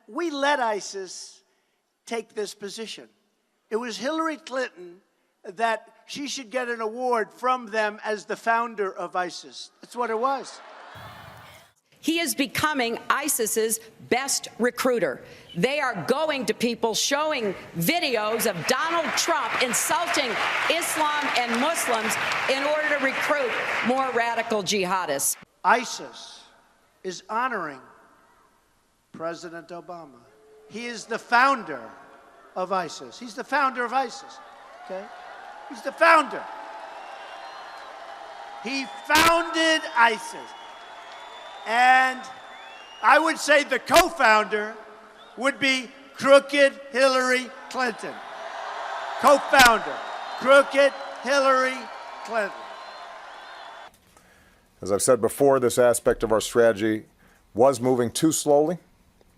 we let ISIS take this position. It was Hillary Clinton that she should get an award from them as the founder of ISIS. That's what it was. He is becoming ISIS's best recruiter. They are going to people showing videos of Donald Trump insulting Islam and Muslims in order to recruit more radical jihadists. ISIS is honoring President Obama. He is the founder of ISIS. He's the founder of ISIS, okay? He's the founder. He founded ISIS. And I would say the co-founder would be crooked Hillary Clinton. Co-founder, crooked Hillary Clinton. As I've said before, this aspect of our strategy was moving too slowly,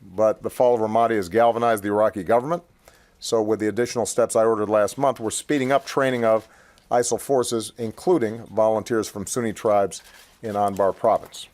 but the fall of Ramadi has galvanized the Iraqi government. So with the additional steps I ordered last month, we're speeding up training of ISIL forces, including volunteers from Sunni tribes in Anbar province.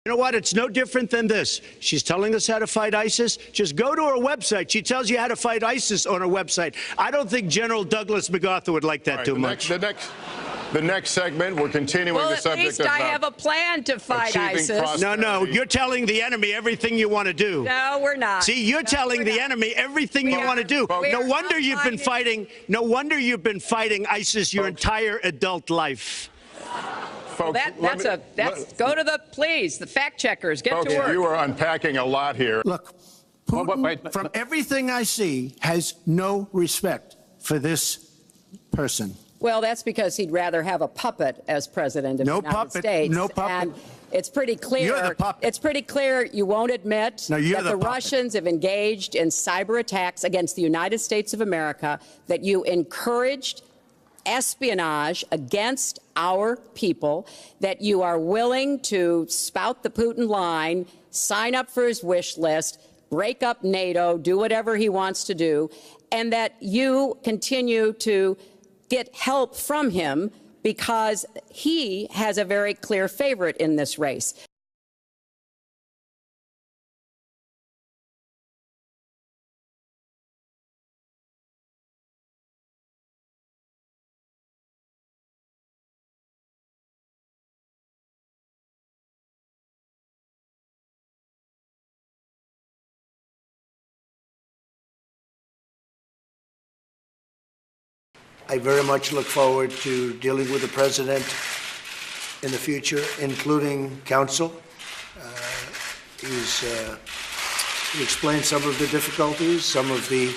You know what? It's no different than this. She's telling us how to fight ISIS. Just go to her website. She tells you how to fight ISIS on her website. I don't think General Douglas MacArthur would like that too much. The next segment, we're continuing the subject of... Well, at least I have a plan to fight ISIS. No, you're telling the enemy everything you want to do. No, we're not. See, you're telling the enemy everything you want to do. No wonder you've been fighting. No wonder you've been fighting ISIS your entire adult life. Folks, go to the fact checkers. Get folks, to work. You are unpacking a lot here. Look, Putin, from everything I see, has no respect for this person. Well, that's because he'd rather have a puppet as president of the United States. No puppet. And it's pretty clear. You're the puppet. It's pretty clear you won't admit that the Russians have engaged in cyber attacks against the United States of America, that you encouraged espionage against our people, that you are willing to spout the Putin line, sign up for his wish list, break up NATO, do whatever he wants to do, and that you continue to get help from him because he has a very clear favorite in this race. I very much look forward to dealing with the president in the future, including counsel. He explained some of the difficulties, some of the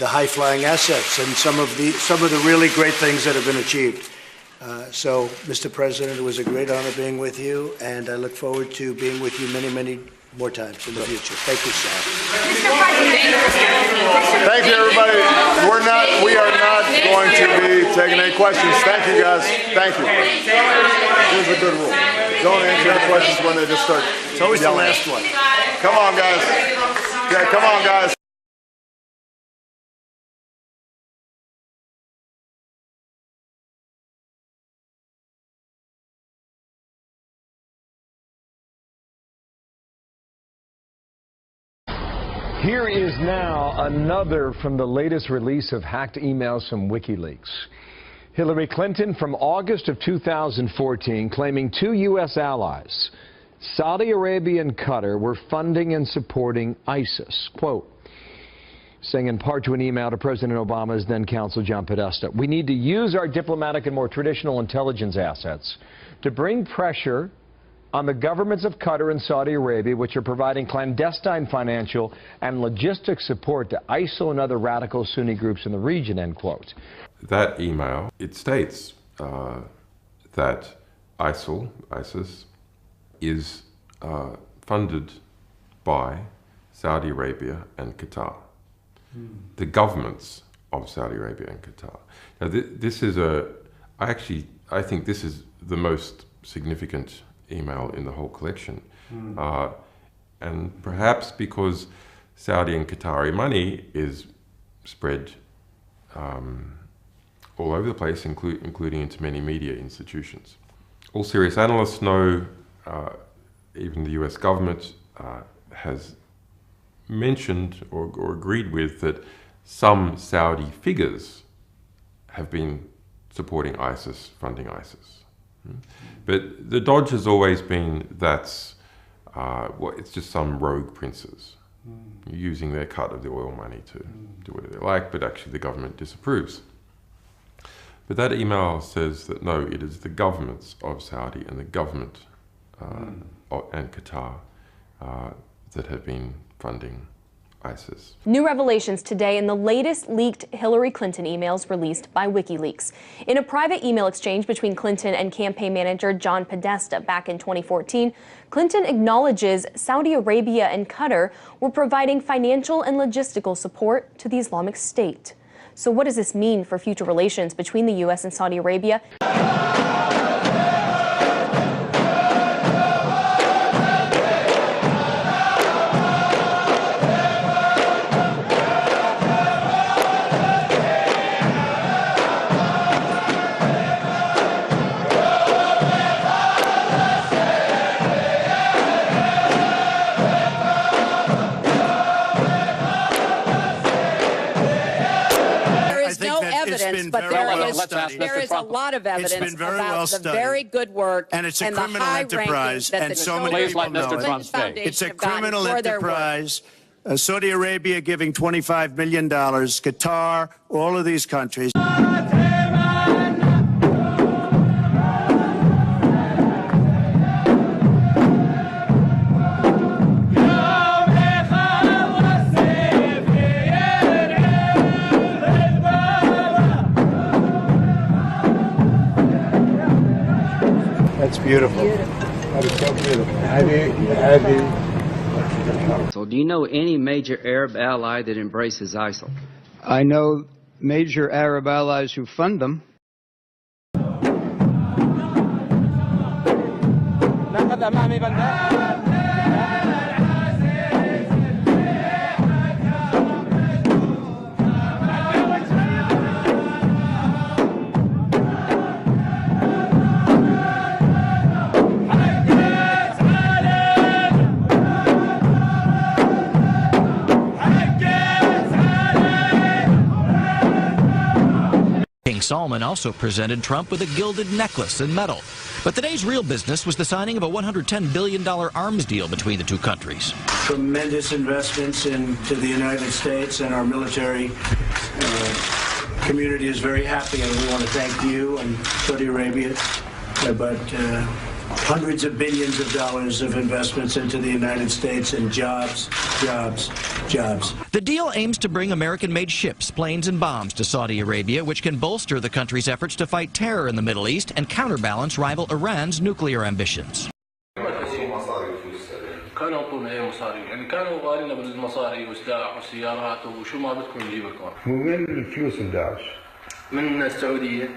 high-flying assets, and some of the really great things that have been achieved. So, Mr. President, it was a great honor being with you, and I look forward to being with you many, many more times in the future. Thank you, sir. Thank you, everybody. We are not going to be taking any questions. Thank you, guys. Thank you. Here's a good rule. Don't answer the questions when they just start. It's always the last one. Come on, guys. Yeah, come on, guys. Here is now another from the latest release of hacked emails from WikiLeaks. Hillary Clinton from August of 2014 claiming two U.S. allies, Saudi Arabia and Qatar, were funding and supporting ISIS. Quote, saying in part to an email to President Obama's then counsel John Podesta, "We need to use our diplomatic and more traditional intelligence assets to bring pressure on the governments of Qatar and Saudi Arabia, which are providing clandestine financial and logistic support to ISIL and other radical Sunni groups in the region," end quote. That email, it states that ISIS, is funded by Saudi Arabia and Qatar, the governments of Saudi Arabia and Qatar. Now, this is I think this is the most significant email in the whole collection. And perhaps because Saudi and Qatari money is spread all over the place, including into many media institutions. All serious analysts know, even the US government has mentioned or agreed with that some Saudi figures have been supporting ISIS, funding ISIS. But the dodge has always been that's, it's just some rogue princes using their cut of the oil money to do whatever they like, but actually the government disapproves. But that email says that no, it is the governments of Saudi and the government and Qatar that have been funding ISIS. New revelations today in the latest leaked Hillary Clinton emails released by WikiLeaks. In a private email exchange between Clinton and campaign manager John Podesta back in 2014, Clinton acknowledges Saudi Arabia and Qatar were providing financial and logistical support to the Islamic State. So what does this mean for future relations between the U.S. and Saudi Arabia? But there is a lot of evidence about the very good work and it's a and criminal the high enterprise, ranking that and the so many people know it. It's a criminal enterprise. Saudi Arabia giving $25 million, Qatar, all of these countries. That's beautiful. That is so beautiful. So do you know any major Arab ally that embraces ISIL? I know major Arab allies who fund them. King Salman also presented Trump with a gilded necklace and medal. But today's real business was the signing of a $110 billion arms deal between the two countries. Tremendous investments into the United States, and our military community is very happy, and we want to thank you and Saudi Arabia. But hundreds of billions of dollars of investments into the United States and jobs, jobs, jobs. The deal aims to bring American-made ships, planes, and bombs to Saudi Arabia, which can bolster the country's efforts to fight terror in the Middle East and counterbalance rival Iran's nuclear ambitions. كانوا يعطونا ايه مصاري، يعني كانوا غالينا بالمصاري وسلاح وسيارات وشو ما بدكم نجيب لكم. من وين الفلوس من داعش؟ من السعودية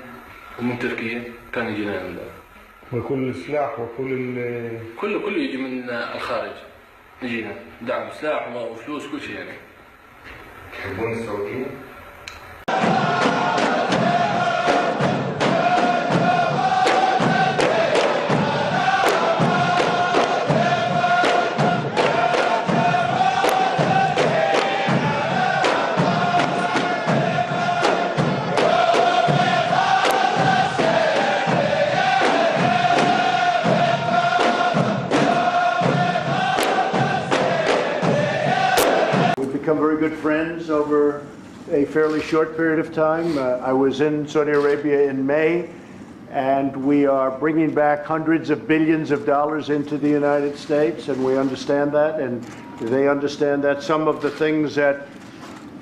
ومن تركيا كان يجينا من داعش. وكل السلاح وكل كله يجي من الخارج يجينا دعم سلاح وفلوس كل شيء يعني. تحبون السعودية؟ Become very good friends over a fairly short period of time. I was in Saudi Arabia in May, and we are bringing back hundreds of billions of dollars into the United States, and we understand that, and they understand that. Some of the things that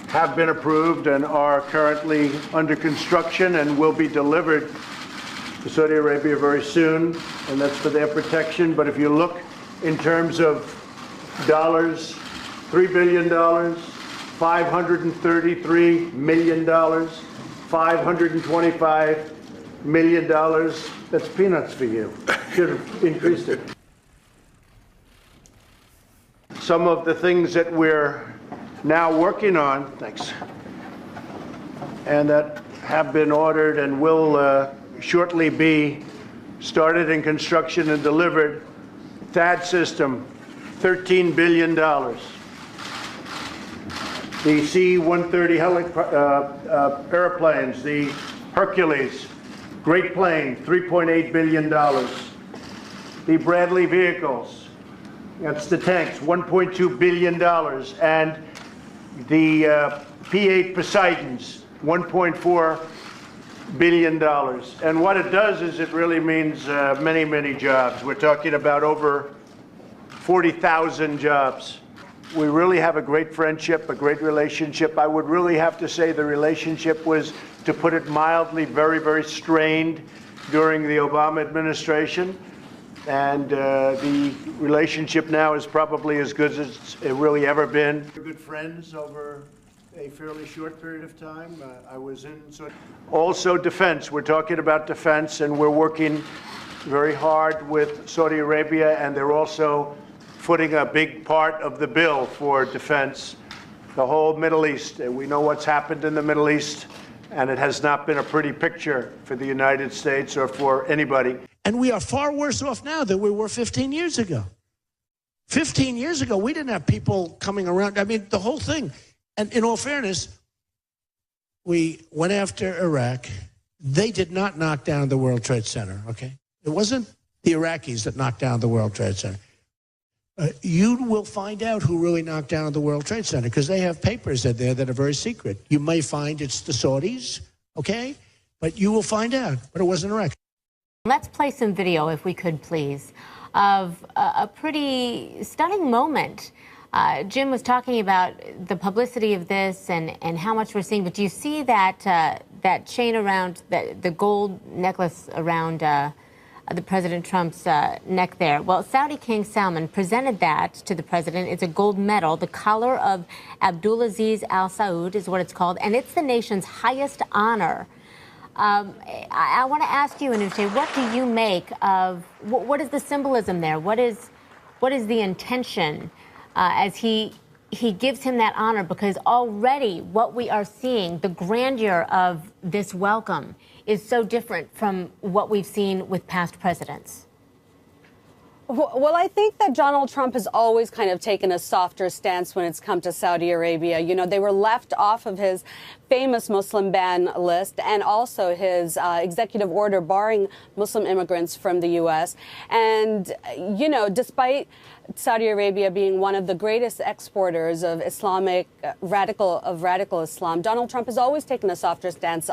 have been approved and are currently under construction and will be delivered to Saudi Arabia very soon, and that's for their protection. But if you look in terms of dollars, $3 billion, $533 million, $525 million. That's peanuts for you. Should have increased it. Some of the things that we're now working on, thanks, and that have been ordered and will shortly be started in construction and delivered. THAAD system, $13 billion. The C-130 airplanes, the Hercules, great plane, $3.8 billion. The Bradley vehicles, that's the tanks, $1.2 billion. And the P-8 Poseidons, $1.4 billion. And what it does is it really means many, many jobs. We're talking about over 40,000 jobs. We really have a great friendship, a great relationship. I would really have to say the relationship was, to put it mildly, very, very strained during the Obama administration. And the relationship now is probably as good as it's really ever been. We're good friends over a fairly short period of time. I was in also defense. We're talking about defense, and we're working very hard with Saudi Arabia, and they're also footing a big part of the bill for defense, the whole Middle East. We know what's happened in the Middle East, and it has not been a pretty picture for the United States or for anybody. And we are far worse off now than we were 15 years ago. 15 years ago, we didn't have people coming around. I mean, the whole thing. And in all fairness, we went after Iraq. They did not knock down the World Trade Center, okay? It wasn't the Iraqis that knocked down the World Trade Center. You will find out who really knocked down the World Trade Center, because they have papers in there that are very secret. You may find it's the Saudis, okay? But you will find out. But it wasn't Iraq. Let's play some video, if we could, please, of a pretty stunning moment. Jim was talking about the publicity of this and how much we're seeing. But do you see that that chain around, the gold necklace around the President Trump's neck there? Well, Saudi King Salman presented that to the president. It's a gold medal. The collar of Abdulaziz Al Saud is what it's called, and it's the nation's highest honor. I want to ask you, Anuche, what do you make of, what is the symbolism there? What is the intention as he gives him that honor? Because already what we are seeing, the grandeur of this welcome, is so different from what we've seen with past presidents. Well, I think that Donald Trump has always kind of taken a softer stance when it's come to Saudi Arabia. You know, they were left off of his famous Muslim ban list and also his executive order barring Muslim immigrants from the U.S. And, you know, despite Saudi Arabia being one of the greatest exporters of radical Islam, Donald Trump has always taken a softer stance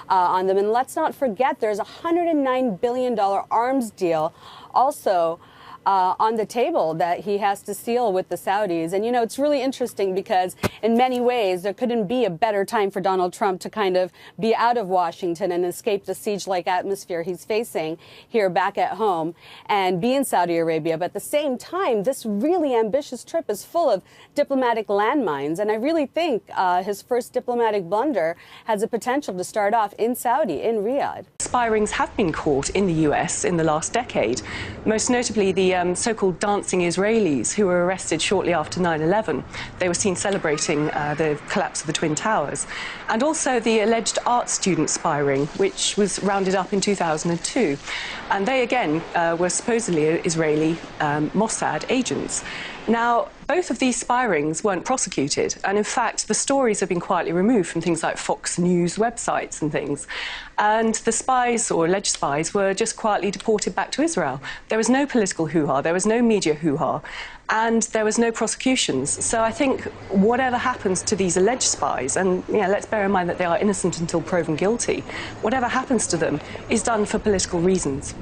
on them. And let's not forget, there's a $109 billion arms deal also on the table that he has to seal with the Saudis. And, you know, it's really interesting because in many ways there couldn't be a better time for Donald Trump to kind of be out of Washington and escape the siege-like atmosphere he's facing here back at home and be in Saudi Arabia. But at the same time, this really ambitious trip is full of diplomatic landmines. And I really think his first diplomatic blunder has the potential to start off in Saudi, in Riyadh. Spy have been caught in the U.S. in the last decade, most notably the so-called dancing Israelis who were arrested shortly after 9/11. They were seen celebrating the collapse of the Twin Towers. And also the alleged art student spy ring, which was rounded up in 2002. And they, again, were supposedly Israeli Mossad agents. Now, both of these spy rings weren't prosecuted, and in fact, the stories have been quietly removed from things like Fox News websites and things. And the spies, or alleged spies, were just quietly deported back to Israel. There was no political hoo-ha, there was no media hoo-ha, and there was no prosecutions. So I think whatever happens to these alleged spies, and let's bear in mind that they are innocent until proven guilty, whatever happens to them is done for political reasons.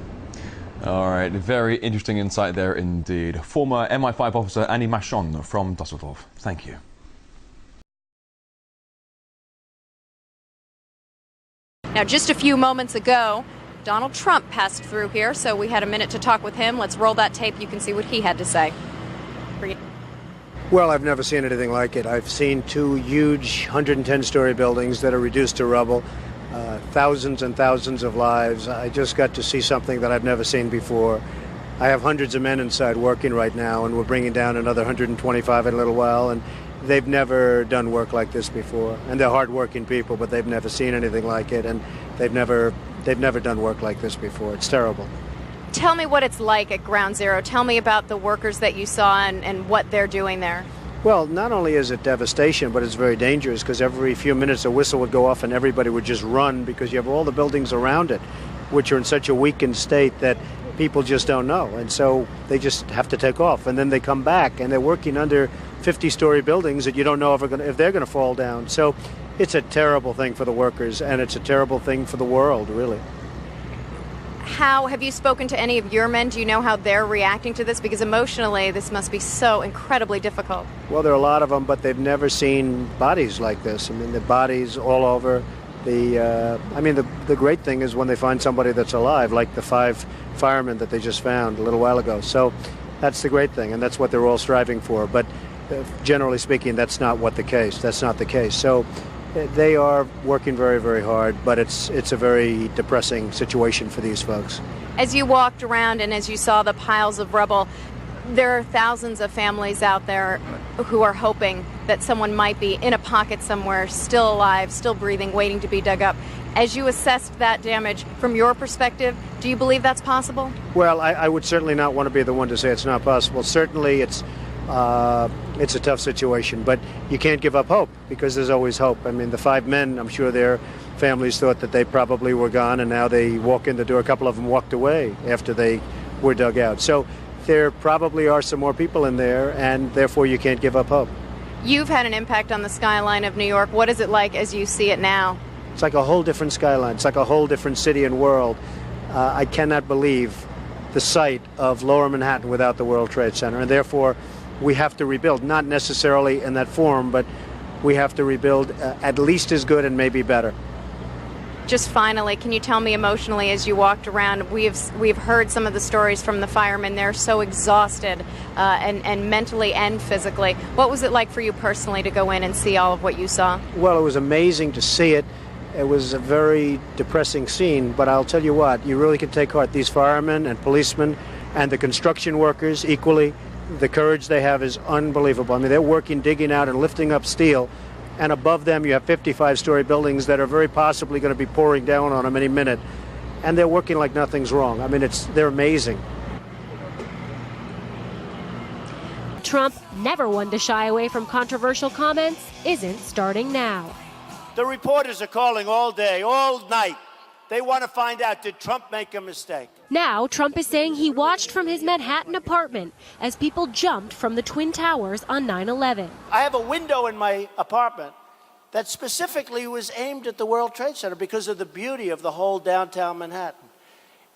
All right, very interesting insight there indeed. Former MI5 officer Annie Machon from Dusseldorf. Thank you. Now, just a few moments ago, Donald Trump passed through here, so we had a minute to talk with him. Let's roll that tape. You can see what he had to say. Well, I've never seen anything like it. I've seen two huge 110-story buildings that are reduced to rubble. Thousands and thousands of lives. I just got to see something that I've never seen before. I have hundreds of men inside working right now, and we're bringing down another 125 in a little while. And they've never done work like this before. And they're hardworking people, but they've never seen anything like it, and they've never done work like this before. It's terrible. Tell me what it's like at Ground Zero. Tell me about the workers that you saw and what they're doing there. Well, not only is it devastation, but it's very dangerous because every few minutes a whistle would go off and everybody would just run because you have all the buildings around it, which are in such a weakened state that people just don't know. And so they just have to take off. And then they come back and they're working under 50-story buildings that you don't know if they're going to fall down. So it's a terrible thing for the workers, and it's a terrible thing for the world, really. How have you spoken to any of your men? Do you know how they're reacting to this? Because emotionally, this must be so incredibly difficult. Well, there are a lot of them, but they've never seen bodies like this. I mean, the bodies all over. The great thing is when they find somebody that's alive, like the 5 firemen that they just found a little while ago. So that's the great thing, and that's what they're all striving for. But generally speaking, that's not the case. That's not the case. So they are working very, very hard, but it's a very depressing situation for these folks. As you walked around and as you saw the piles of rubble, there are thousands of families out there who are hoping that someone might be in a pocket somewhere, still alive, still breathing, waiting to be dug up. As you assessed that damage from your perspective, do you believe that's possible? Well, I would certainly not want to be the one to say it's not possible. Certainly it's a tough situation, but you can't give up hope because there's always hope. I mean, the 5 men, I'm sure their families thought that they probably were gone, and now they walk in the door. A couple of them walked away after they were dug out. So there probably are some more people in there, and therefore you can't give up hope. You've had an impact on the skyline of New York. What is it like as you see it now? It's like a whole different skyline. It's like a whole different city and world. I cannot believe the sight of Lower Manhattan without the World Trade Center, and therefore we have to rebuild, not necessarily in that form, but we have to rebuild at least as good and maybe better. Just finally, can you tell me emotionally as you walked around, we've heard some of the stories from the firemen. They're so exhausted and mentally and physically. What was it like for you personally to go in and see all of what you saw? Well, it was amazing to see it. It was a very depressing scene, but I'll tell you what, you really can take heart. These firemen and policemen and the construction workers equally, the courage they have is unbelievable. I mean, they're working, digging out and lifting up steel, and above them you have 55-story buildings that are very possibly going to be pouring down on them any minute, and they're working like nothing's wrong. I mean, they're amazing. Trump, never one to shy away from controversial comments, isn't starting now. The reporters are calling all day, all night. They want to find out, did Trump make a mistake? Now, Trump is saying he watched from his Manhattan apartment as people jumped from the Twin Towers on 9/11. I have a window in my apartment that specifically was aimed at the World Trade Center because of the beauty of the whole downtown Manhattan.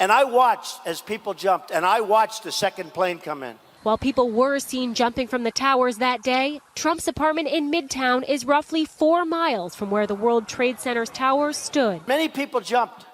And I watched as people jumped, and I watched the second plane come in. While people were seen jumping from the towers that day, Trump's apartment in Midtown is roughly 4 miles from where the World Trade Center's towers stood. Many people jumped,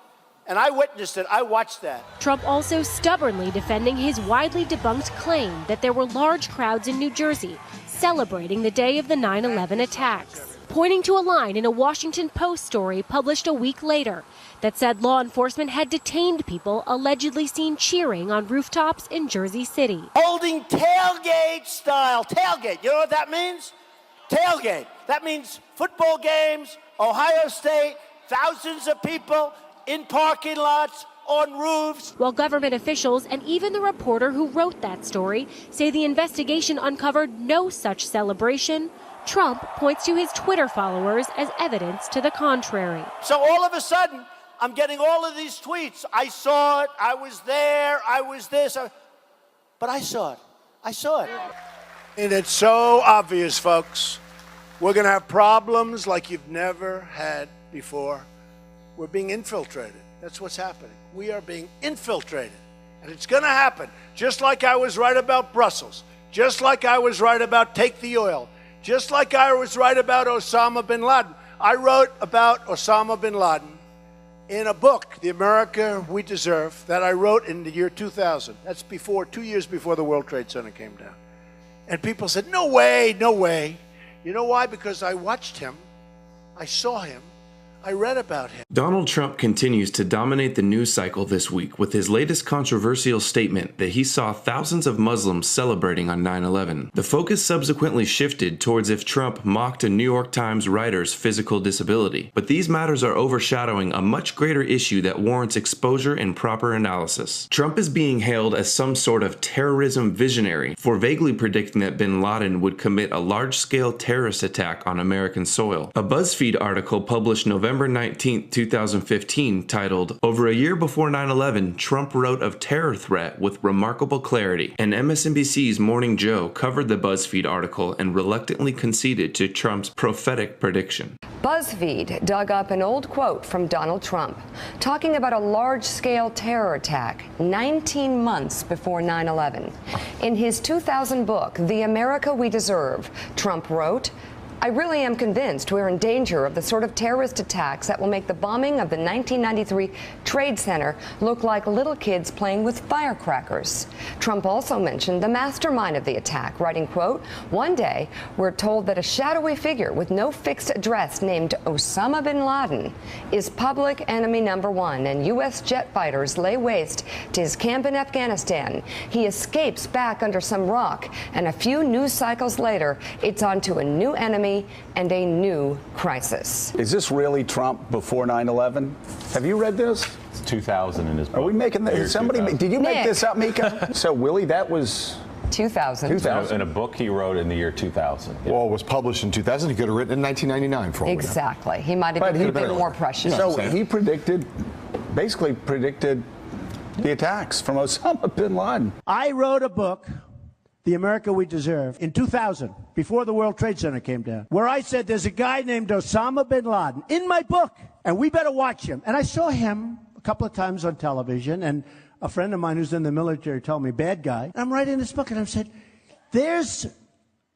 and I witnessed it. I watched that. Trump also stubbornly defending his widely debunked claim that there were large crowds in New Jersey celebrating the day of the 9/11 attacks, pointing to a line in a Washington Post story published a week later that said law enforcement had detained people allegedly seen cheering on rooftops in Jersey City. Holding tailgate style. Tailgate. You know what that means? Tailgate. That means football games, Ohio State, thousands of people in parking lots, on roofs. While government officials and even the reporter who wrote that story say the investigation uncovered no such celebration, Trump points to his Twitter followers as evidence to the contrary. So all of a sudden, I'm getting all of these tweets. I saw it. I was there. I was this. But I saw it. I saw it. And it's so obvious, folks. We're going to have problems like you've never had before. We're being infiltrated. That's what's happening. We are being infiltrated. And it's going to happen. Just like I was right about Brussels. Just like I was right about take the oil. Just like I was right about Osama bin Laden. I wrote about Osama bin Laden in a book, The America We Deserve, that I wrote in the year 2000. That's 2 years before the World Trade Center came down. And people said, no way, no way. You know why? Because I watched him. I saw him. I read about him. Donald Trump continues to dominate the news cycle this week with his latest controversial statement that he saw thousands of Muslims celebrating on 9/11. The focus subsequently shifted towards if Trump mocked a New York Times writer's physical disability. But these matters are overshadowing a much greater issue that warrants exposure and proper analysis. Trump is being hailed as some sort of terrorism visionary for vaguely predicting that bin Laden would commit a large-scale terrorist attack on American soil. A BuzzFeed article published November 19, 2015, titled, "Over a year before 9/11, Trump wrote of terror threat with remarkable clarity," and MSNBC's Morning Joe covered the BuzzFeed article and reluctantly conceded to Trump's prophetic prediction. BuzzFeed dug up an old quote from Donald Trump talking about a large-scale terror attack 19 months before 9/11. In his 2000 book, The America We Deserve, Trump wrote, "I really am convinced we're in danger of the sort of terrorist attacks that will make the bombing of the 1993 Trade Center look like little kids playing with firecrackers." Trump also mentioned the mastermind of the attack, writing, quote, "One day, we're told that a shadowy figure with no fixed address named Osama bin Laden is public enemy number one, and U.S. jet fighters lay waste to his camp in Afghanistan. He escapes back under some rock, and a few news cycles later, it's on to a new enemy and a new crisis." Is this really Trump before 9/11? Have you read this? It's 2000 in his book. Are we making that? Did you make this up, Mika? So, Willie, that was 2000. In a book he wrote in the year 2000. Yeah. Well, it was published in 2000. He could have written it in 1999 for all we know. Exactly. He might have been a bit more prescient. So he basically predicted the attacks from Osama bin Laden. I wrote a book, The America We Deserve, in 2000, before the World Trade Center came down, where I said there's a guy named Osama bin Laden in my book, and we better watch him. And I saw him a couple of times on television, and a friend of mine who's in the military told me, bad guy. And I'm writing this book, and I said, there's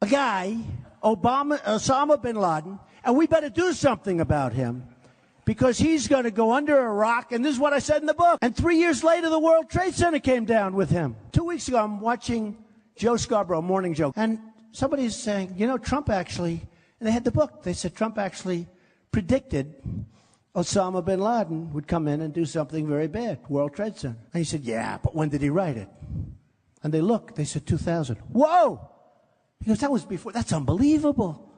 a guy, Osama bin Laden, and we better do something about him, because he's going to go under a rock, and this is what I said in the book. And 3 years later, the World Trade Center came down with him. 2 weeks ago, I'm watching Joe Scarborough, Morning Joe, and somebody's saying, you know, Trump actually, and they had the book, they said Trump actually predicted Osama bin Laden would come in and do something very bad, World Trade Center. And he said, yeah, but when did he write it? And they looked, they said 2000. Whoa! He goes, that was before, that's unbelievable.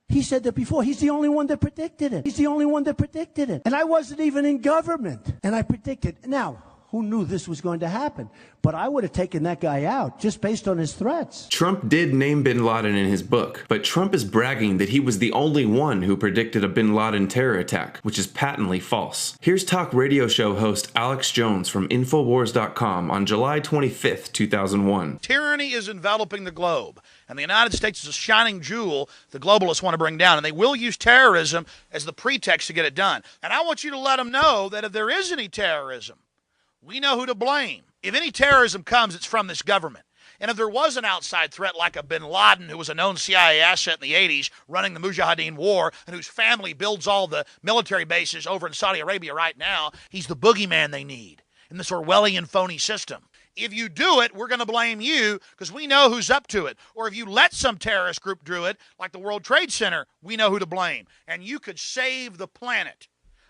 He said that before. He's the only one that predicted it. He's the only one that predicted it. And I wasn't even in government. And I predicted. Now, who knew this was going to happen? But I would have taken that guy out just based on his threats. Trump did name bin Laden in his book, but Trump is bragging that he was the only one who predicted a bin Laden terror attack, which is patently false. Here's talk radio show host Alex Jones from Infowars.com on July 25th, 2001. Tyranny is enveloping the globe, and the United States is a shining jewel the globalists want to bring down, and they will use terrorism as the pretext to get it done. And I want you to let them know that if there is any terrorism, we know who to blame. If any terrorism comes, it's from this government. And if there was an outside threat like a bin Laden, who was a known CIA asset in the 80s, running the Mujahideen war, and whose family builds all the military bases over in Saudi Arabia right now, he's the boogeyman they need in this Orwellian phony system. If you do it, we're going to blame you because we know who's up to it. Or if you let some terrorist group do it, like the World Trade Center, we know who to blame. And you could save the planet.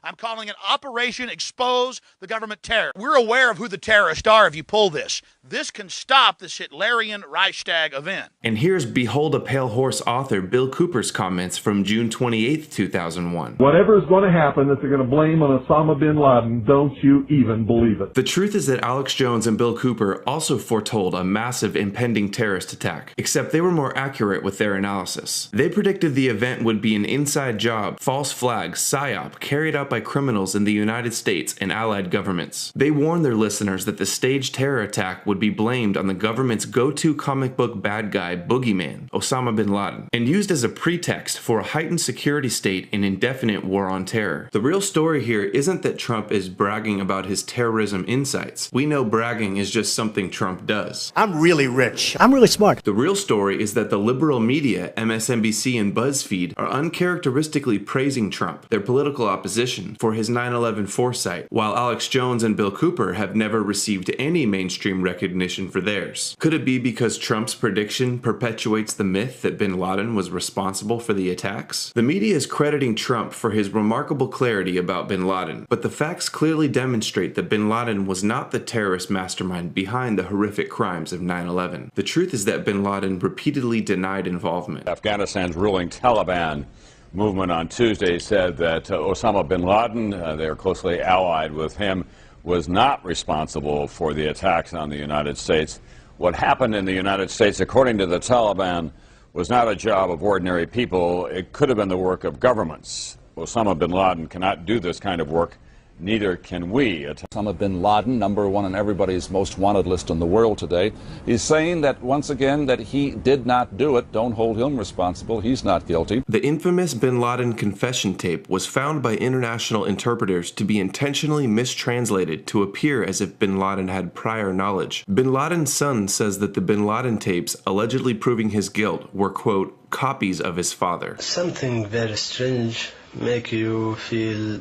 I'm calling it Operation Expose the Government Terror. We're aware of who the terrorists are if you pull this. This can stop this Hitlerian Reichstag event. And here's Behold a Pale Horse author Bill Cooper's comments from June 28, 2001. Whatever is going to happen that they're going to blame on Osama bin Laden, don't you even believe it. The truth is that Alex Jones and Bill Cooper also foretold a massive impending terrorist attack, except they were more accurate with their analysis. They predicted the event would be an inside job, false flag, psyop, carried out by criminals in the United States and allied governments. They warned their listeners that the staged terror attack would be blamed on the government's go-to comic book bad guy, Boogeyman, Osama bin Laden, and used as a pretext for a heightened security state and indefinite war on terror. The real story here isn't that Trump is bragging about his terrorism insights. We know bragging is just something Trump does. I'm really rich. I'm really smart. The real story is that the liberal media, MSNBC and BuzzFeed, are uncharacteristically praising Trump, their political opposition, for his 9/11 foresight, while Alex Jones and Bill Cooper have never received any mainstream recognition recognition for theirs. Could it be because Trump's prediction perpetuates the myth that bin Laden was responsible for the attacks? The media is crediting Trump for his remarkable clarity about bin Laden, but the facts clearly demonstrate that bin Laden was not the terrorist mastermind behind the horrific crimes of 9/11. The truth is that bin Laden repeatedly denied involvement. Afghanistan's ruling Taliban movement on Tuesday said that Osama bin Laden, they are closely allied with him, was not responsible for the attacks on the United States. What happened in the United States, according to the Taliban, was not a job of ordinary people. It could have been the work of governments. Osama bin Laden cannot do this kind of work. Neither can we. Osama bin Laden, #1 on everybody's most wanted list in the world today, he's saying that once again that he did not do it. Don't hold him responsible. He's not guilty. The infamous bin Laden confession tape was found by international interpreters to be intentionally mistranslated to appear as if bin Laden had prior knowledge. Bin Laden's son says that the bin Laden tapes allegedly proving his guilt were, quote, copies of his father. Something very strange make you feel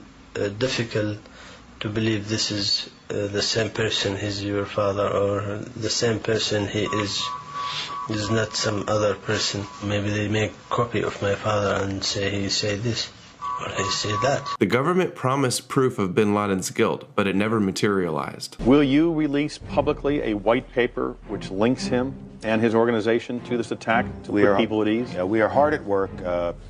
difficult to believe this is the same person, he's your father, or the same person he is not some other person. Maybe they make copy of my father and say he said this or he said that. The government promised proof of bin Laden's guilt, but it never materialized. Will you release publicly a white paper which links him and his organization to this attack to put people at ease? Yeah, we are hard at work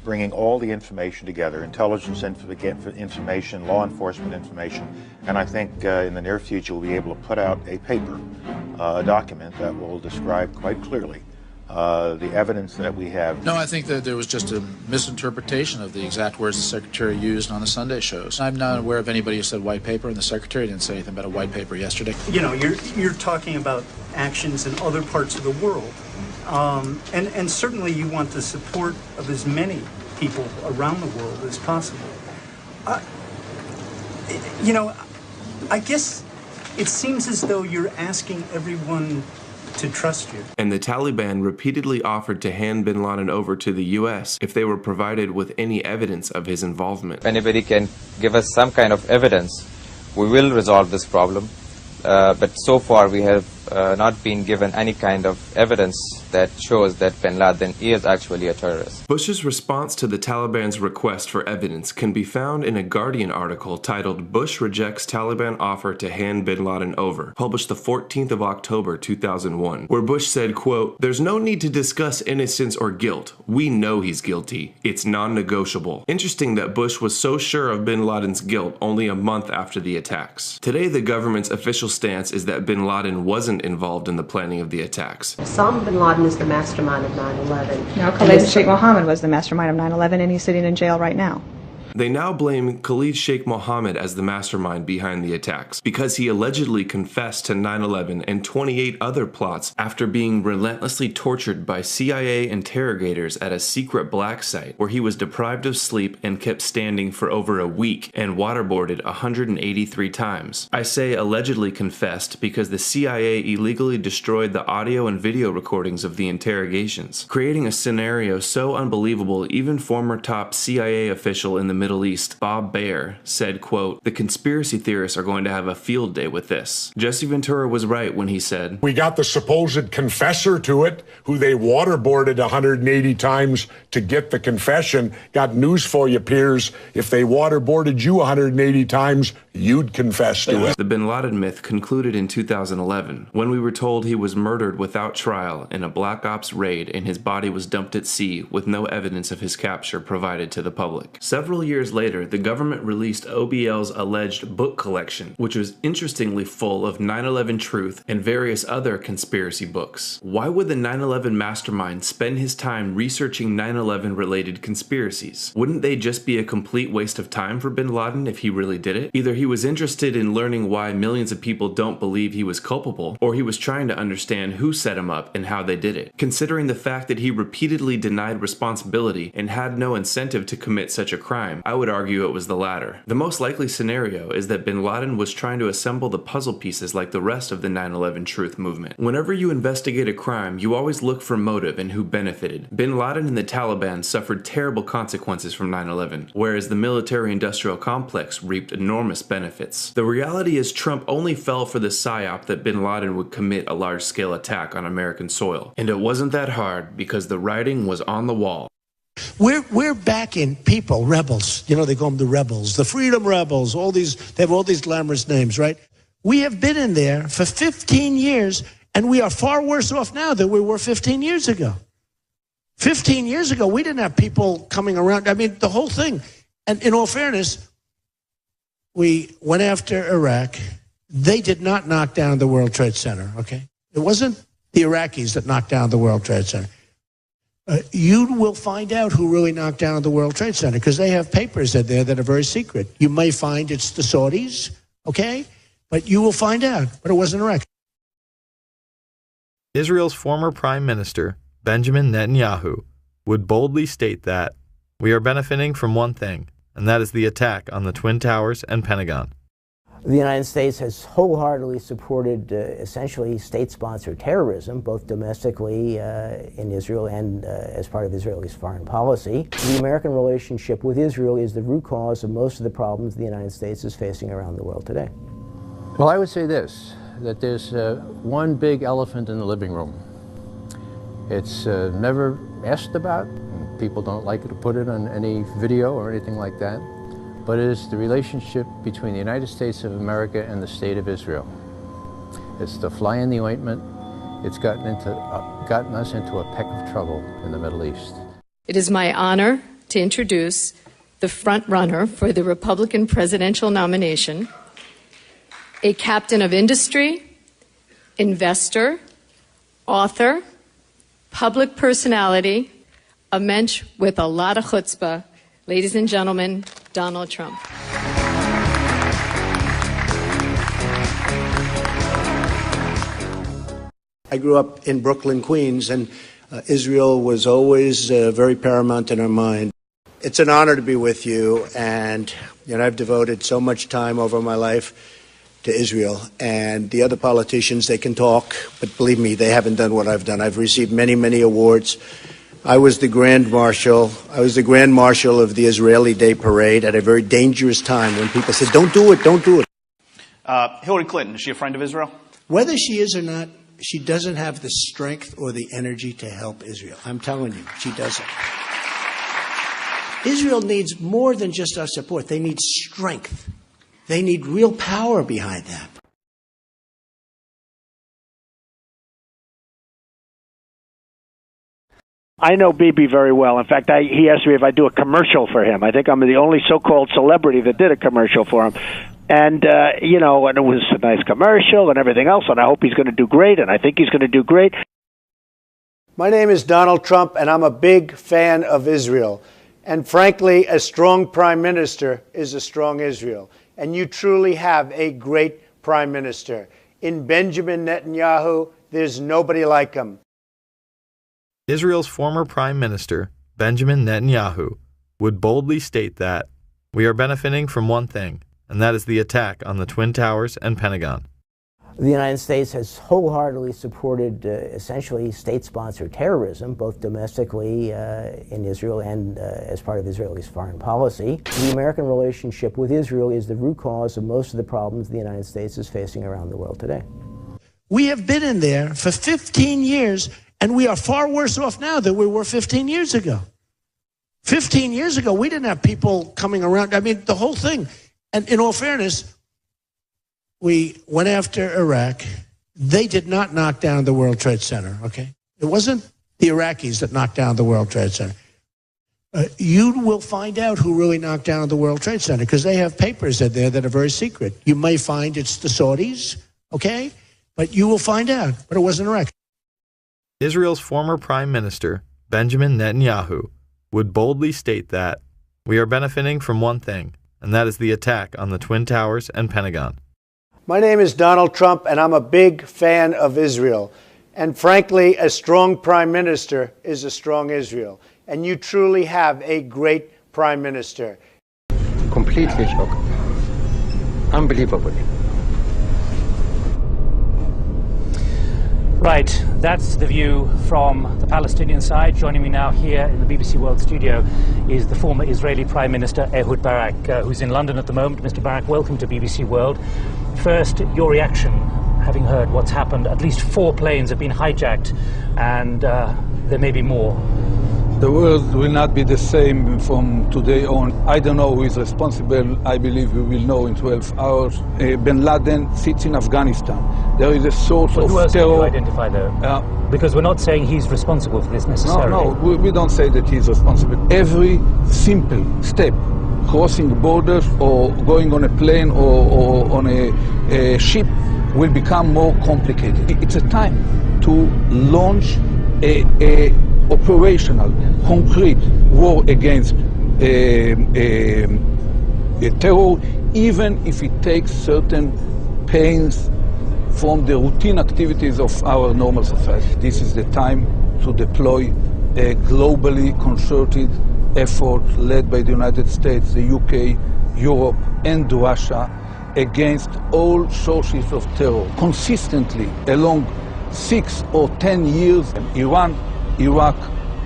bringing all the information together, intelligence information, law enforcement information, and I think in the near future we'll be able to put out a paper, a document that will describe quite clearly the evidence that we have. No, I think that there was just a misinterpretation of the exact words the Secretary used on the Sunday shows. I'm not aware of anybody who said white paper, and the Secretary didn't say anything about a white paper yesterday. You know, you're talking about actions in other parts of the world, and certainly you want the support of as many people around the world as possible. You know, I guess it seems as though you're asking everyone to trust you. And the Taliban repeatedly offered to hand bin Laden over to the U.S. if they were provided with any evidence of his involvement. If anybody can give us some kind of evidence, we will resolve this problem. But so far we have not been given any kind of evidence that shows that bin Laden is actually a terrorist. Bush's response to the Taliban's request for evidence can be found in a Guardian article titled "Bush Rejects Taliban Offer to Hand Bin Laden Over," published the 14th of October 2001, where Bush said, quote, "There's no need to discuss innocence or guilt. We know he's guilty. It's non-negotiable." Interesting that Bush was so sure of bin Laden's guilt only a month after the attacks. Today, the government's official stance is that bin Laden wasn't involved in the planning of the attacks. Osama bin Laden is the mastermind of 9/11. No, Khalid Sheikh Mohammed was the mastermind of 9/11, and he's sitting in jail right now. They now blame Khalid Sheikh Mohammed as the mastermind behind the attacks because he allegedly confessed to 9/11 and 28 other plots after being relentlessly tortured by CIA interrogators at a secret black site where he was deprived of sleep and kept standing for over a week and waterboarded 183 times. I say allegedly confessed because the CIA illegally destroyed the audio and video recordings of the interrogations, creating a scenario so unbelievable even former top CIA official in the Middle East, Bob Baer, said, quote, "The conspiracy theorists are going to have a field day with this." Jesse Ventura was right when he said, "We got the supposed confessor to it, who they waterboarded 180 times to get the confession. Got news for you, peers. If they waterboarded you 180 times, you'd confess to it." The bin Laden myth concluded in 2011 when we were told he was murdered without trial in a black ops raid and his body was dumped at sea with no evidence of his capture provided to the public. Several years later, the government released OBL's alleged book collection, which was interestingly full of 9/11 truth and various other conspiracy books. Why would the 9/11 mastermind spend his time researching 9/11 related conspiracies? Wouldn't they just be a complete waste of time for bin Laden if he really did it? Either he was interested in learning why millions of people don't believe he was culpable, or he was trying to understand who set him up and how they did it. Considering the fact that he repeatedly denied responsibility and had no incentive to commit such a crime, I would argue it was the latter. The most likely scenario is that bin Laden was trying to assemble the puzzle pieces like the rest of the 9/11 truth movement. Whenever you investigate a crime, you always look for motive and who benefited. Bin Laden and the Taliban suffered terrible consequences from 9/11, whereas the military-industrial complex reaped enormous benefits. The reality is Trump only fell for the psyop that bin Laden would commit a large-scale attack on American soil. And it wasn't that hard because the writing was on the wall. We're backing people, rebels. You know, they call them the rebels, the freedom rebels, they have all these glamorous names, right? We have been in there for 15 years, and we are far worse off now than we were 15 years ago. 15 years ago, we didn't have people coming around. I mean, the whole thing. And in all fairness, we went after Iraq. They did not knock down the World Trade Center, okay? It wasn't the Iraqis that knocked down the World Trade Center. You will find out who really knocked down the World Trade Center because they have papers in there that are very secret. You may find it's the Saudis, okay? But you will find out. But it wasn't Iraq. Israel's former Prime Minister, Benjamin Netanyahu, would boldly state that we are benefiting from one thing, and that is the attack on the Twin Towers and Pentagon. The United States has wholeheartedly supported essentially state-sponsored terrorism, both domestically in Israel and as part of Israel's foreign policy. The American relationship with Israel is the root cause of most of the problems the United States is facing around the world today. Well, I would say this, that there's one big elephant in the living room. It's never asked about. People don't like to put it on any video or anything like that. But it is the relationship between the United States of America and the State of Israel. It's the fly in the ointment. It's gotten us into a peck of trouble in the Middle East. It is my honor to introduce the front runner for the Republican presidential nomination, a captain of industry, investor, author, public personality, a mensch with a lot of chutzpah. Ladies and gentlemen, Donald Trump. I grew up in Brooklyn, Queens, and Israel was always very paramount in our mind. It's an honor to be with you, and I've devoted so much time over my life to Israel. And the other politicians, they can talk, but believe me, they haven't done what I've done. I've received many, many awards. I was the Grand Marshal of the Israeli Day Parade at a very dangerous time when people said, don't do it, don't do it. Hillary Clinton, is she a friend of Israel? Whether she is or not, she doesn't have the strength or the energy to help Israel. I'm telling you, she doesn't. Israel needs more than just our support. They need strength. They need real power behind that. I know Bibi very well. In fact, he asked me if I'd do a commercial for him. I think I'm the only so-called celebrity that did a commercial for him. And, and it was a nice commercial and everything else, and I hope he's going to do great, and I think he's going to do great. My name is Donald Trump, and I'm a big fan of Israel. And frankly, a strong prime minister is a strong Israel. And you truly have a great prime minister. In Benjamin Netanyahu, there's nobody like him. Israel's former Prime Minister, Benjamin Netanyahu, would boldly state that we are benefiting from one thing, and that is the attack on the Twin Towers and Pentagon. The United States has wholeheartedly supported essentially state-sponsored terrorism, both domestically in Israel and as part of Israel's foreign policy. The American relationship with Israel is the root cause of most of the problems the United States is facing around the world today. We have been in there for 15 years, and we are far worse off now than we were 15 years ago. 15 years ago, we didn't have people coming around. I mean, the whole thing. And in all fairness, we went after Iraq. They did not knock down the World Trade Center, okay? It wasn't the Iraqis that knocked down the World Trade Center. You will find out who really knocked down the World Trade Center because they have papers in there that are very secret. You may find it's the Saudis, okay? But you will find out. But it wasn't Iraq. Israel's former Prime Minister, Benjamin Netanyahu, would boldly state that we are benefiting from one thing, and that is the attack on the Twin Towers and Pentagon. My name is Donald Trump, and I'm a big fan of Israel. And frankly, a strong prime minister is a strong Israel. And you truly have a great prime minister. completely shocked. Unbelievable. Right, that's the view from the Palestinian side. Joining me now here in the BBC World studio is the former Israeli Prime Minister Ehud Barak, who's in London at the moment. Mr. Barak, welcome to BBC World. First, your reaction, having heard what's happened. At least 4 planes have been hijacked, and there may be more. The world will not be the same from today on. I don't know who is responsible. I believe we will know in 12 hours. Bin Laden sits in Afghanistan. There is a source of who else terror. do you identify, though? Because we're not saying he's responsible for this necessarily. No, we don't say that he's responsible. Every simple step, crossing borders or going on a plane or on a ship, will become more complicated. It's a time to launch a operational, concrete war against terror, even if it takes certain pains from the routine activities of our normal society. This is the time to deploy a globally concerted effort led by the United States, the UK, Europe, and Russia against all sources of terror. Consistently, along 6 or 10 years, Iran, Iraq,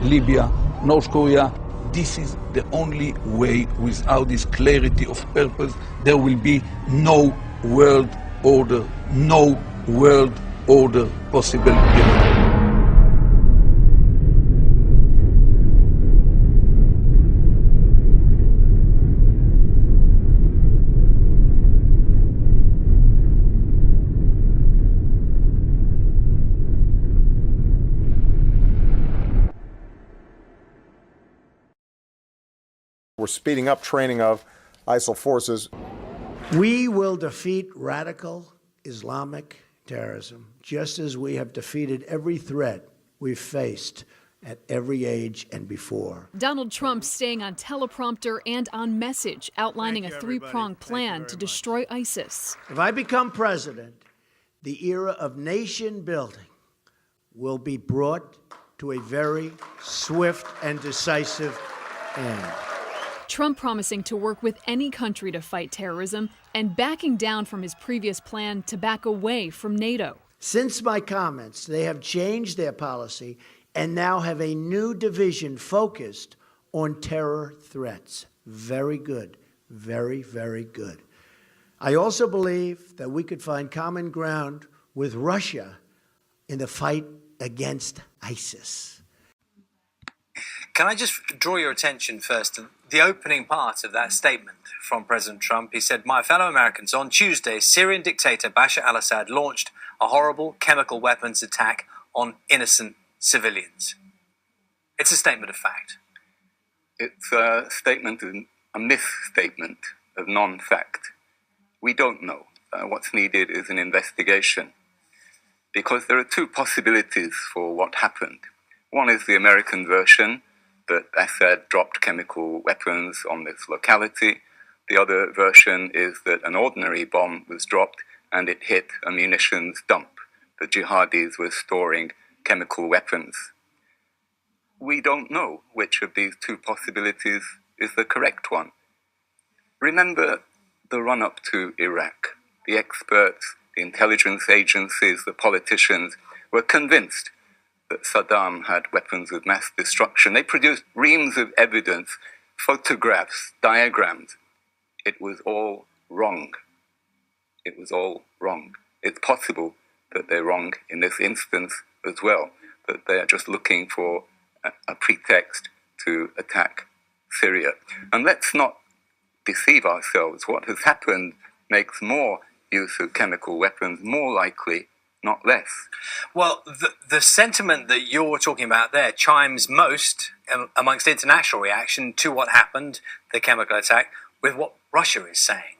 Libya, North Korea, this is the only way. Without this clarity of purpose, there will be no world order, no world order possible. We're speeding up training of ISIL forces. We will defeat radical Islamic terrorism, just as we have defeated every threat we've faced at every age and before. Donald Trump staying on teleprompter and on message, outlining a 3-pronged plan to destroy ISIS. If I become president, the era of nation building will be brought to a very swift and decisive end. Trump promising to work with any country to fight terrorism and backing down from his previous plan to back away from NATO. Since my comments, they have changed their policy and now have a new division focused on terror threats. Very good. Very, very good. I also believe that we could find common ground with Russia in the fight against ISIS. Can I just draw your attention first to the opening part of that statement from President Trump? He said, "My fellow Americans, on Tuesday, Syrian dictator Bashar al-Assad launched a horrible chemical weapons attack on innocent civilians." It's a statement of fact. It's a statement, a misstatement of non-fact. We don't know. What's needed is an investigation, because there are 2 possibilities for what happened. One is the American version, that Assad dropped chemical weapons on this locality. The other version is that an ordinary bomb was dropped and it hit a munitions dump. The jihadis were storing chemical weapons. We don't know which of these 2 possibilities is the correct one. Remember the run-up to Iraq. The experts, the intelligence agencies, the politicians were convinced that Saddam had weapons of mass destruction. They produced reams of evidence, photographs, diagrams. It was all wrong. It was all wrong. It's possible that they're wrong in this instance as well, that they are just looking for a pretext to attack Syria. And let's not deceive ourselves. What has happened makes more use of chemical weapons more likely, not less. Well, the sentiment that you're talking about there chimes most amongst international reaction to what happened, the chemical attack, with what Russia is saying.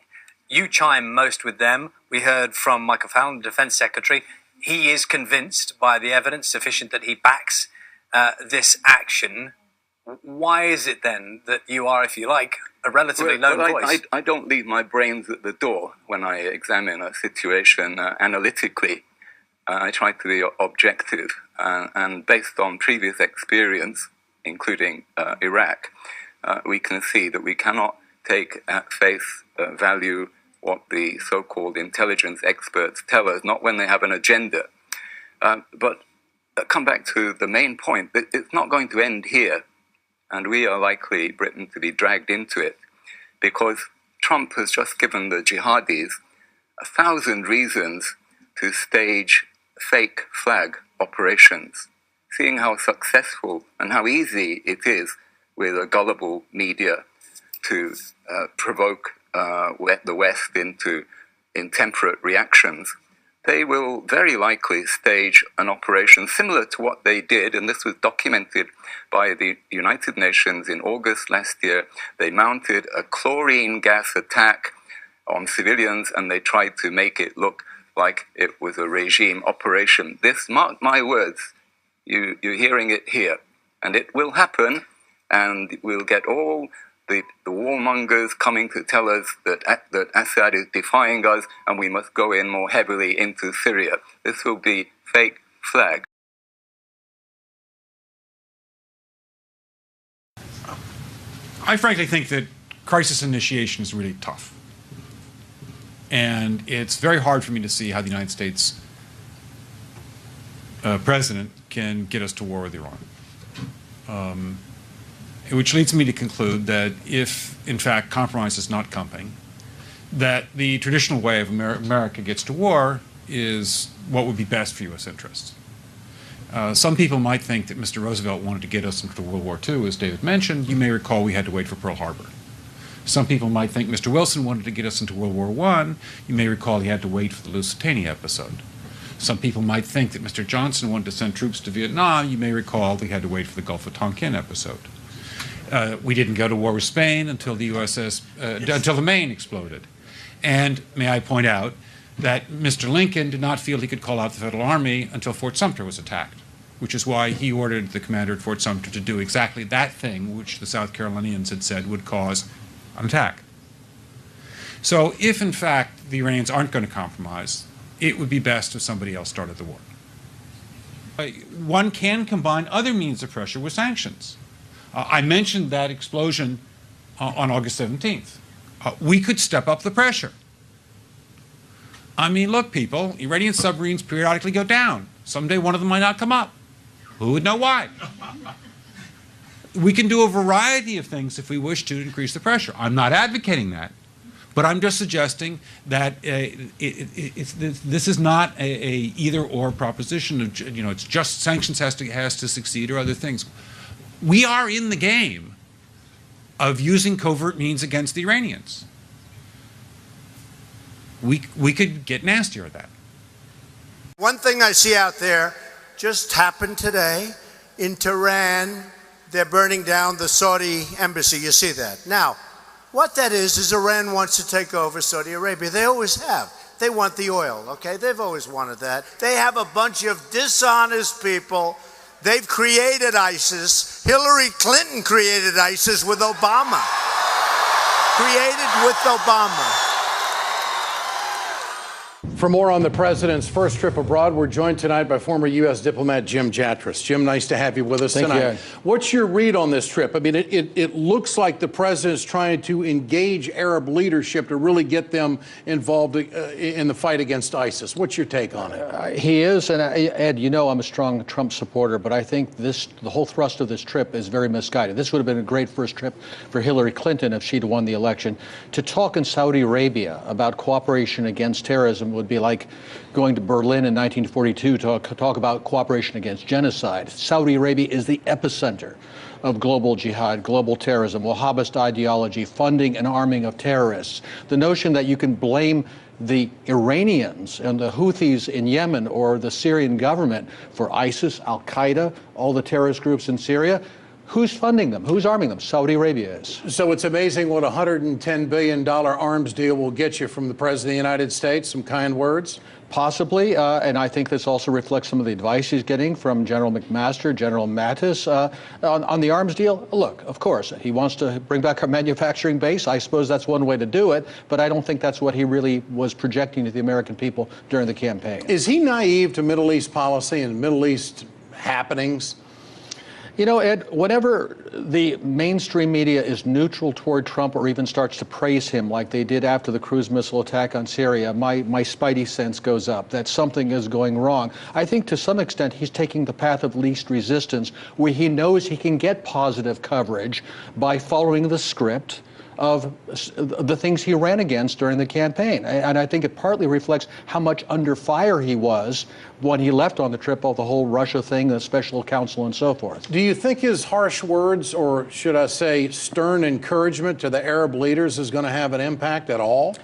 You chime most with them. We heard from Michael Fallon, the Defense Secretary. He is convinced by the evidence sufficient that he backs this action. Why is it then that you are, if you like, a relatively lone voice? I don't leave my brains at the door when I examine a situation analytically. I try to be objective, and based on previous experience, including Iraq, we can see that we cannot take at face value what the so-called intelligence experts tell us, not when they have an agenda. But come back to the main point, that it's not going to end here, and we are likely, Britain, to be dragged into it, because Trump has just given the jihadis 1,000 reasons to stage fake flag operations, seeing how successful and how easy it is with a gullible media to provoke the West into intemperate reactions. They will very likely stage an operation similar to what they did, and this was documented by the United Nations in August last year. They mounted a chlorine gas attack on civilians, and they tried to make it look like it was a regime operation. This, mark my words, you're hearing it here, and it will happen, and we'll get all the warmongers coming to tell us that Assad is defying us and we must go in more heavily into Syria. This will be fake flag. I frankly think that crisis initiation is really tough. And it's very hard for me to see how the United States president can get us to war with Iran. Which leads me to conclude that if, in fact, compromise is not coming, that the traditional way of America gets to war is what would be best for U.S. interests. Some people might think that Mr. Roosevelt wanted to get us into World War II, as David mentioned. You may recall we had to wait for Pearl Harbor. Some people might think Mr. Wilson wanted to get us into World War I. You may recall he had to wait for the Lusitania episode. Some people might think that Mr. Johnson wanted to send troops to Vietnam. You may recall we had to wait for the Gulf of Tonkin episode. We didn't go to war with Spain until the until the Maine exploded. And may I point out that Mr. Lincoln did not feel he could call out the Federal Army until Fort Sumter was attacked, which is why he ordered the commander at Fort Sumter to do exactly that thing which the South Carolinians had said would cause an attack. So if, in fact, the Iranians aren't going to compromise, it would be best if somebody else started the war. One can combine other means of pressure with sanctions. I mentioned that explosion on August 17th. We could step up the pressure. I mean, look, people, Iranian submarines periodically go down. Someday one of them might not come up. Who would know why? We can do a variety of things if we wish to increase the pressure. I'm not advocating that, but I'm just suggesting that this is not a either-or proposition. Of, it's just sanctions has to succeed or other things. We are in the game of using covert means against the Iranians. We could get nastier at that. One thing I see out there just happened today in Tehran. They're burning down the Saudi embassy. You see that. Now, what that is Iran wants to take over Saudi Arabia. They always have. They want the oil, okay? They've always wanted that. They have a bunch of dishonest people. They've created ISIS. Hillary Clinton created ISIS with Obama. Created with Obama. For more on the president's first trip abroad, we're joined tonight by former U.S. diplomat Jim Jatras. Jim, nice to have you with us tonight. What's your read on this trip? I mean, it looks like the president's trying to engage Arab leadership to really get them involved in the fight against ISIS. What's your take on it? He is, and Ed, you know I'm a strong Trump supporter, but I think the whole thrust of this trip is very misguided. This would have been a great first trip for Hillary Clinton if she'd won the election. To talk in Saudi Arabia about cooperation against terrorism would be like going to Berlin in 1942 to talk about cooperation against genocide. Saudi Arabia is the epicenter of global jihad, global terrorism, Wahhabist ideology, funding and arming of terrorists. The notion that you can blame the Iranians and the Houthis in Yemen or the Syrian government for ISIS, Al-Qaeda, all the terrorist groups in Syria, who's funding them? Who's arming them? Saudi Arabia is. So it's amazing what a $110 billion arms deal will get you from the President of the United States. Some kind words? Possibly, and I think this also reflects some of the advice he's getting from General McMaster, General Mattis. On the arms deal, look, of course, he wants to bring back our manufacturing base. I suppose that's one way to do it, but I don't think that's what he really was projecting to the American people during the campaign. Is he naive to Middle East policy and Middle East happenings? You know, Ed, whenever the mainstream media is neutral toward Trump or even starts to praise him like they did after the cruise missile attack on Syria, my spidey sense goes up that something is going wrong. I think to some extent he's taking the path of least resistance, where he knows he can get positive coverage by following the script of the things he ran against during the campaign. And I think it partly reflects how much under fire he was when he left on the trip of the whole Russia thing, the special counsel and so forth. Do you think his harsh words, or should I say stern encouragement to the Arab leaders, is going to have an impact at all?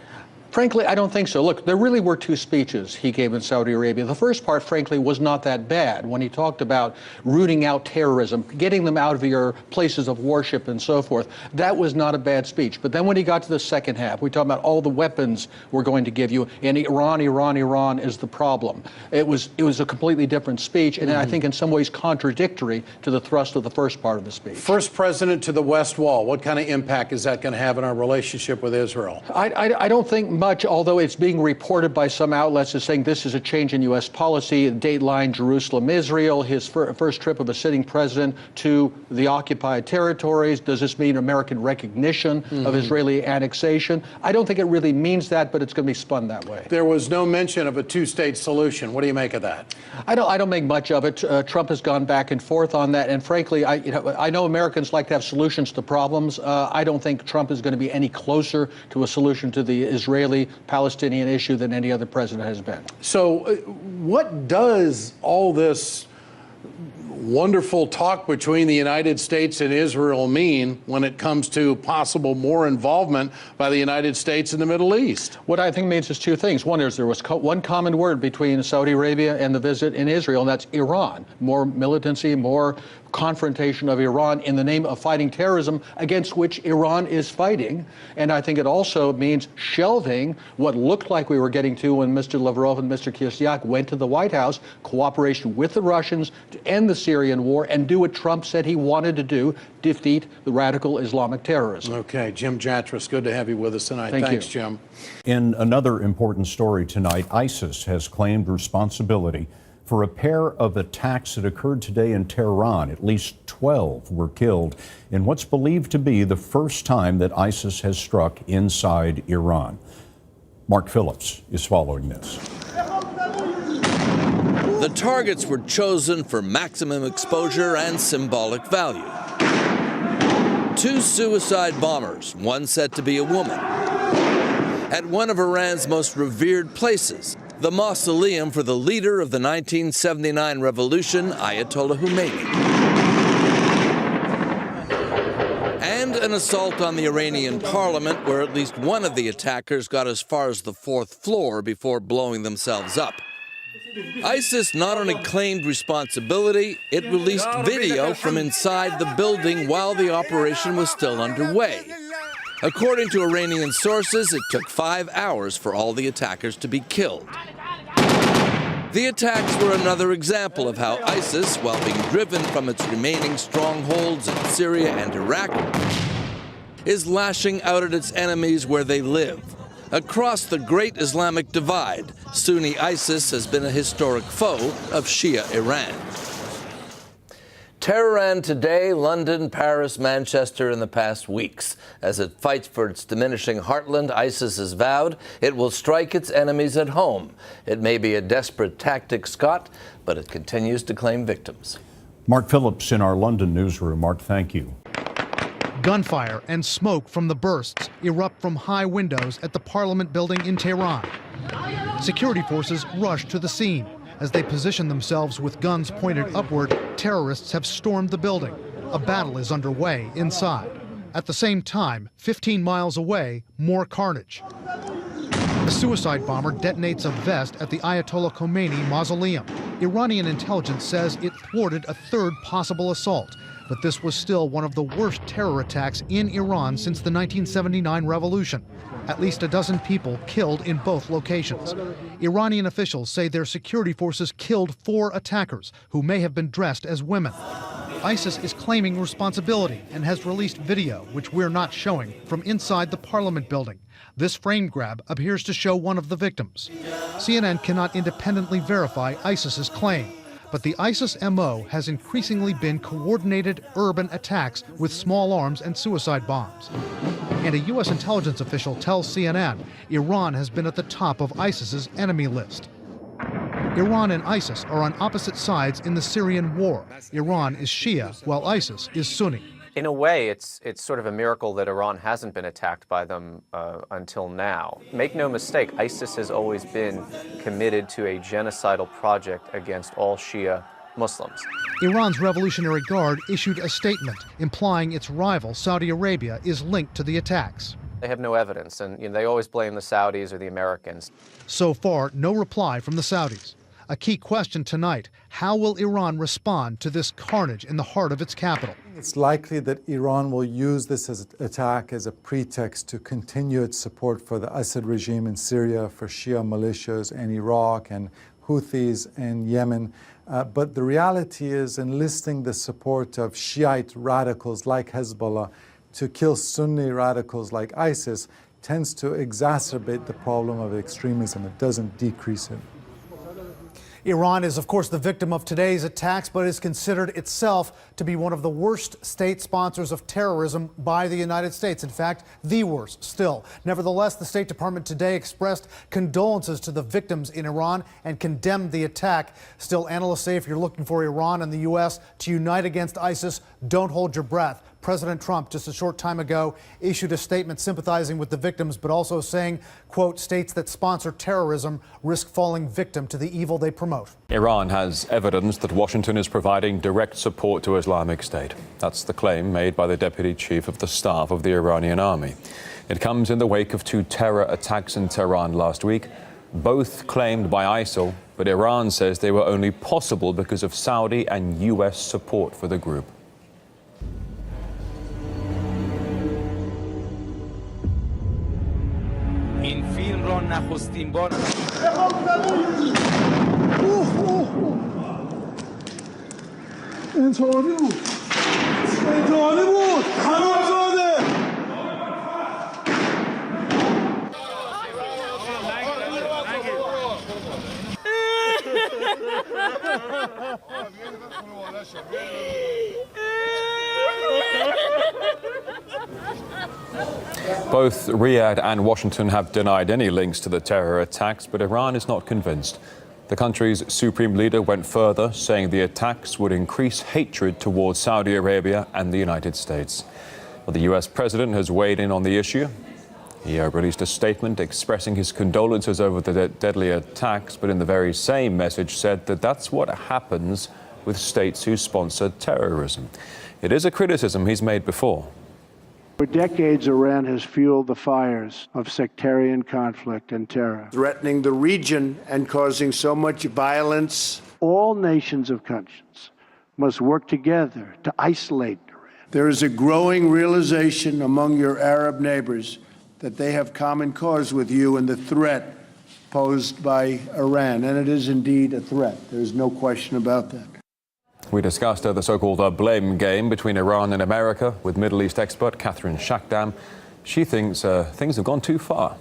Frankly, I don't think so. Look, there really were two speeches he gave in Saudi Arabia. The first part, frankly, was not that bad when he talked about rooting out terrorism, getting them out of your places of worship and so forth. That was not a bad speech. But then when he got to the second half, we talked about all the weapons we're going to give you, and Iran is the problem. It was a completely different speech, and I think in some ways contradictory to the thrust of the first part of the speech. First president to the West Wall, what kind of impact is that going to have in our relationship with Israel? I don't think much, although it's being reported by some outlets as saying this is a change in U.S. policy. Dateline Jerusalem, Israel, his first trip of a sitting president to the occupied territories. Does this mean American recognition of Israeli annexation? I don't think it really means that, but it's going to be spun that way. There was no mention of a two-state solution. What do you make of that? I don't make much of it. Trump has gone back and forth on that, and frankly, I know Americans like to have solutions to problems. I don't think Trump is going to be any closer to a solution to the Israeli-Palestinian issue than any other president has been. So what does all this wonderful talk between the United States and Israel mean when it comes to possible more involvement by the United States in the Middle East? What I think means is two things. One is there was one common word between Saudi Arabia and the visit in Israel, and that's Iran. More militancy, more confrontation of Iran in the name of fighting terrorism, against which Iran is fighting. And I think it also means shelving what looked like we were getting to when Mr. Lavrov and Mr. Kislyak went to the White House, cooperation with the Russians to end the Syrian war and do what Trump said he wanted to do, defeat the radical Islamic terrorism. Okay, Jim Jatras, good to have you with us tonight. Thanks, Jim. In another important story tonight, ISIS has claimed responsibility for a pair of attacks that occurred today in Tehran. At least 12 were killed in what's believed to be the first time that ISIS has struck inside Iran. Mark Phillips is following this. The targets were chosen for maximum exposure and symbolic value. Two suicide bombers, one said to be a woman, at one of Iran's most revered places, the mausoleum for the leader of the 1979 revolution, Ayatollah Khomeini. And an assault on the Iranian parliament, where at least one of the attackers got as far as the 4th floor before blowing themselves up. ISIS not only claimed responsibility, it released video from inside the building while the operation was still underway. According to Iranian sources, it took 5 hours for all the attackers to be killed. The attacks were another example of how ISIS, while being driven from its remaining strongholds in Syria and Iraq, is lashing out at its enemies where they live. Across the Great Islamic Divide, Sunni ISIS has been a historic foe of Shia Iran. Tehran today, London, Paris, Manchester in the past weeks. As it fights for its diminishing heartland, ISIS has vowed it will strike its enemies at home. It may be a desperate tactic, Scott, but it continues to claim victims. Mark Phillips in our London newsroom. Mark, thank you. Gunfire and smoke from the bursts erupt from high windows at the Parliament building in Tehran. Security forces rush to the scene. As they position themselves with guns pointed upward, terrorists have stormed the building. A battle is underway inside. At the same time, 15 miles away, more carnage. A suicide bomber detonates a vest at the Ayatollah Khomeini mausoleum. Iranian intelligence says it thwarted a third possible assault, but this was still one of the worst terror attacks in Iran since the 1979 revolution. At least a dozen people killed in both locations. Iranian officials say their security forces killed 4 attackers who may have been dressed as women. ISIS is claiming responsibility and has released video, which we're not showing, from inside the Parliament building. This frame grab appears to show one of the victims. CNN cannot independently verify ISIS's claim, But the ISIS MO has increasingly been coordinated urban attacks with small arms and suicide bombs. And a U.S. intelligence official tells CNN Iran has been at the top of ISIS's enemy list. Iran and ISIS are on opposite sides in the Syrian war. Iran is Shia, while ISIS is Sunni. In a way, it's sort of a miracle that Iran hasn't been attacked by them until now. Make no mistake, ISIS has always been committed to a genocidal project against all Shia Muslims. Iran's Revolutionary Guard issued a statement implying its rival, Saudi Arabia, is linked to the attacks. They have no evidence, and they always blame the Saudis or the Americans. So far, no reply from the Saudis. A key question tonight, how will Iran respond to this carnage in the heart of its capital? It's likely that Iran will use this attack as a pretext to continue its support for the Assad regime in Syria, for Shia militias in Iraq and Houthis in Yemen. But the reality is enlisting the support of Shiite radicals like Hezbollah to kill Sunni radicals like ISIS tends to exacerbate the problem of extremism. It doesn't decrease it. Iran is, of course, the victim of today's attacks, but is considered itself to be one of the worst state sponsors of terrorism by the United States. In fact, the worst still. Nevertheless, the State Department today expressed condolences to the victims in Iran and condemned the attack. Still, analysts say if you're looking for Iran and the U.S. to unite against ISIS, don't hold your breath. President Trump, just a short time ago, issued a statement sympathizing with the victims, but also saying, quote, states that sponsor terrorism risk falling victim to the evil they promote. Iran has evidence that Washington is providing direct support to Islamic State. That's the claim made by the Deputy Chief of the Staff of the Iranian Army. It comes in the wake of 2 terror attacks in Tehran last week, both claimed by ISIL, but Iran says they were only possible because of Saudi and U.S. support for the group. این فیلم را نخستین بار انتحاری بود انتحاری بود حرامزاده Both Riyadh and Washington have denied any links to the terror attacks, but Iran is not convinced. The country's supreme leader went further, saying the attacks would increase hatred towards Saudi Arabia and the United States. Well, the U.S. president has weighed in on the issue. He released a statement expressing his condolences over the deadly attacks, but in the very same message said that that's what happens with states who sponsor terrorism. It is a criticism he's made before. For decades, Iran has fueled the fires of sectarian conflict and terror, threatening the region and causing so much violence. All nations of conscience must work together to isolate Iran. There is a growing realization among your Arab neighbors that they have common cause with you in the threat posed by Iran, and it is indeed a threat. There is no question about that. We discussed the so-called blame game between Iran and America with Middle East expert Catherine Shackdam. She thinks things have gone too far.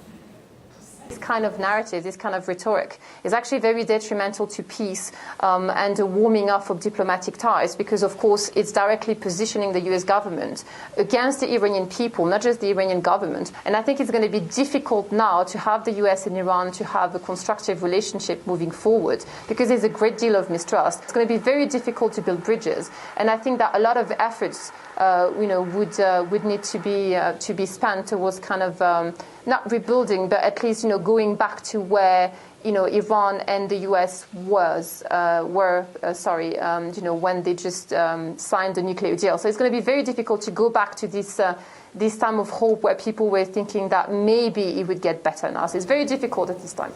This kind of narrative, this kind of rhetoric is actually very detrimental to peace and a warming up of diplomatic ties because, of course, it's directly positioning the U.S. government against the Iranian people, not just the Iranian government. And I think it's going to be difficult now to have the U.S. and Iran to have a constructive relationship moving forward because there's a great deal of mistrust. It's going to be very difficult to build bridges. And I think that a lot of efforts would need to be spent towards kind of not rebuilding, but at least going back to where Iran and the U.S. were when they just signed the nuclear deal. So it's going to be very difficult to go back to this time of hope where people were thinking that maybe it would get better now. So it's very difficult at this time.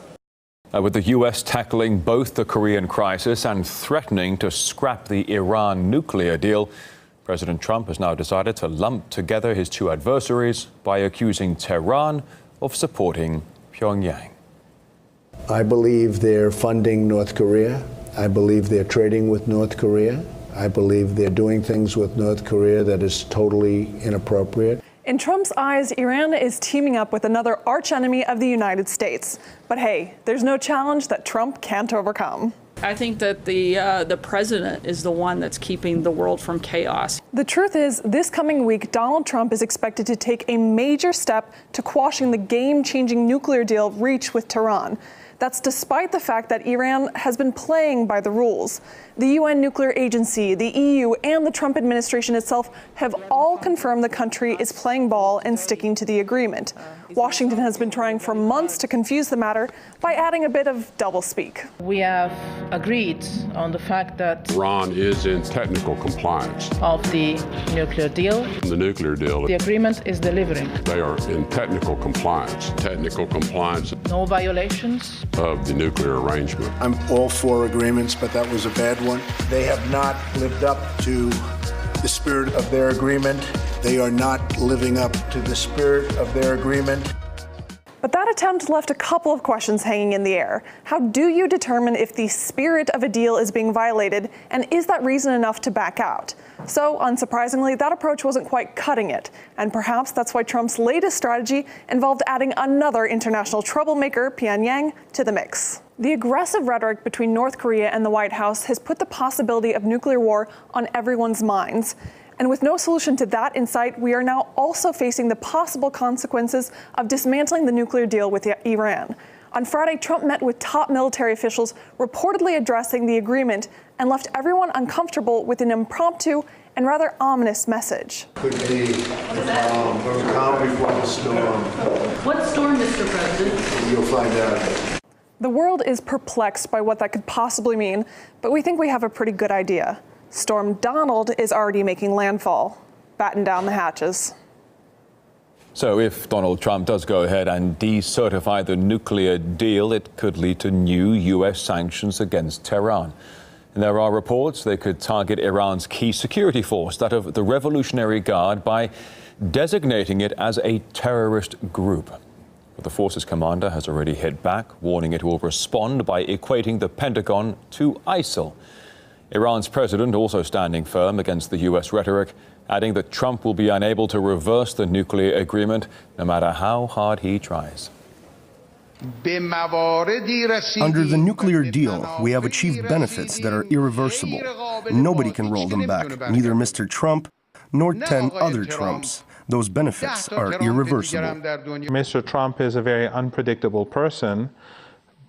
With the U.S. tackling both the Korean crisis and threatening to scrap the Iran nuclear deal, President Trump has now decided to lump together his 2 adversaries by accusing Tehran of supporting Pyongyang. I believe they're funding North Korea. I believe they're trading with North Korea. I believe they're doing things with North Korea that is totally inappropriate. In Trump's eyes, Iran is teaming up with another archenemy of the United States. But hey, there's no challenge that Trump can't overcome. I think that the president is the one that's keeping the world from chaos. The truth is, this coming week, Donald Trump is expected to take a major step to quashing the game-changing nuclear deal reached with Tehran. That's despite the fact that Iran has been playing by the rules. The UN nuclear agency, the EU, and the Trump administration itself have all confirmed the country is playing ball and sticking to the agreement. Washington has been trying for months to confuse the matter by adding a bit of doublespeak. We have agreed on the fact that Iran is in technical compliance of the nuclear deal. The nuclear deal. The agreement is delivering. They are in technical compliance. No violations of the nuclear arrangement. I'm all for agreements, but that was a bad one. They have not lived up to the spirit of their agreement. They are not living up to the spirit of their agreement. But that attempt left a couple of questions hanging in the air. How do you determine if the spirit of a deal is being violated, and is that reason enough to back out? So, unsurprisingly, that approach wasn't quite cutting it. And perhaps that's why Trump's latest strategy involved adding another international troublemaker, Pyongyang, to the mix. The aggressive rhetoric between North Korea and the White House has put the possibility of nuclear war on everyone's minds. And with no solution to that in sight, we are now also facing the possible consequences of dismantling the nuclear deal with Iran. On Friday, Trump met with top military officials, reportedly addressing the agreement, and left everyone uncomfortable with an impromptu and rather ominous message. Could be very calm before the storm. What storm, Mr. President? You'll find out. The world is perplexed by what that could possibly mean, but we think we have a pretty good idea. Storm Donald is already making landfall. Batten down the hatches. So if Donald Trump does go ahead and decertify the nuclear deal, it could lead to new U.S. sanctions against Tehran. And there are reports they could target Iran's key security force, that of the Revolutionary Guard, by designating it as a terrorist group. But the force's commander has already hit back, warning it will respond by equating the Pentagon to ISIL. Iran's president also standing firm against the U.S. rhetoric, adding that Trump will be unable to reverse the nuclear agreement no matter how hard he tries. Under the nuclear deal, we have achieved benefits that are irreversible. Nobody can roll them back, neither Mr. Trump nor 10 other Trumps. Those benefits are irreversible. Mr. Trump is a very unpredictable person,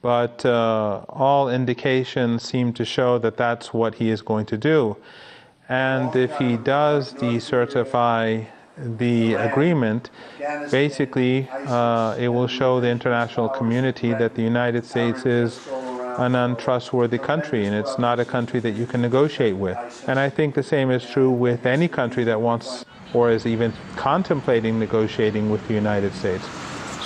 but all indications seem to show that that's what he is going to do. And if he does decertify the agreement, basically it will show the international community that the United States is an untrustworthy country, and it's not a country that you can negotiate with. And I think the same is true with any country that wants or is even contemplating negotiating with the United States.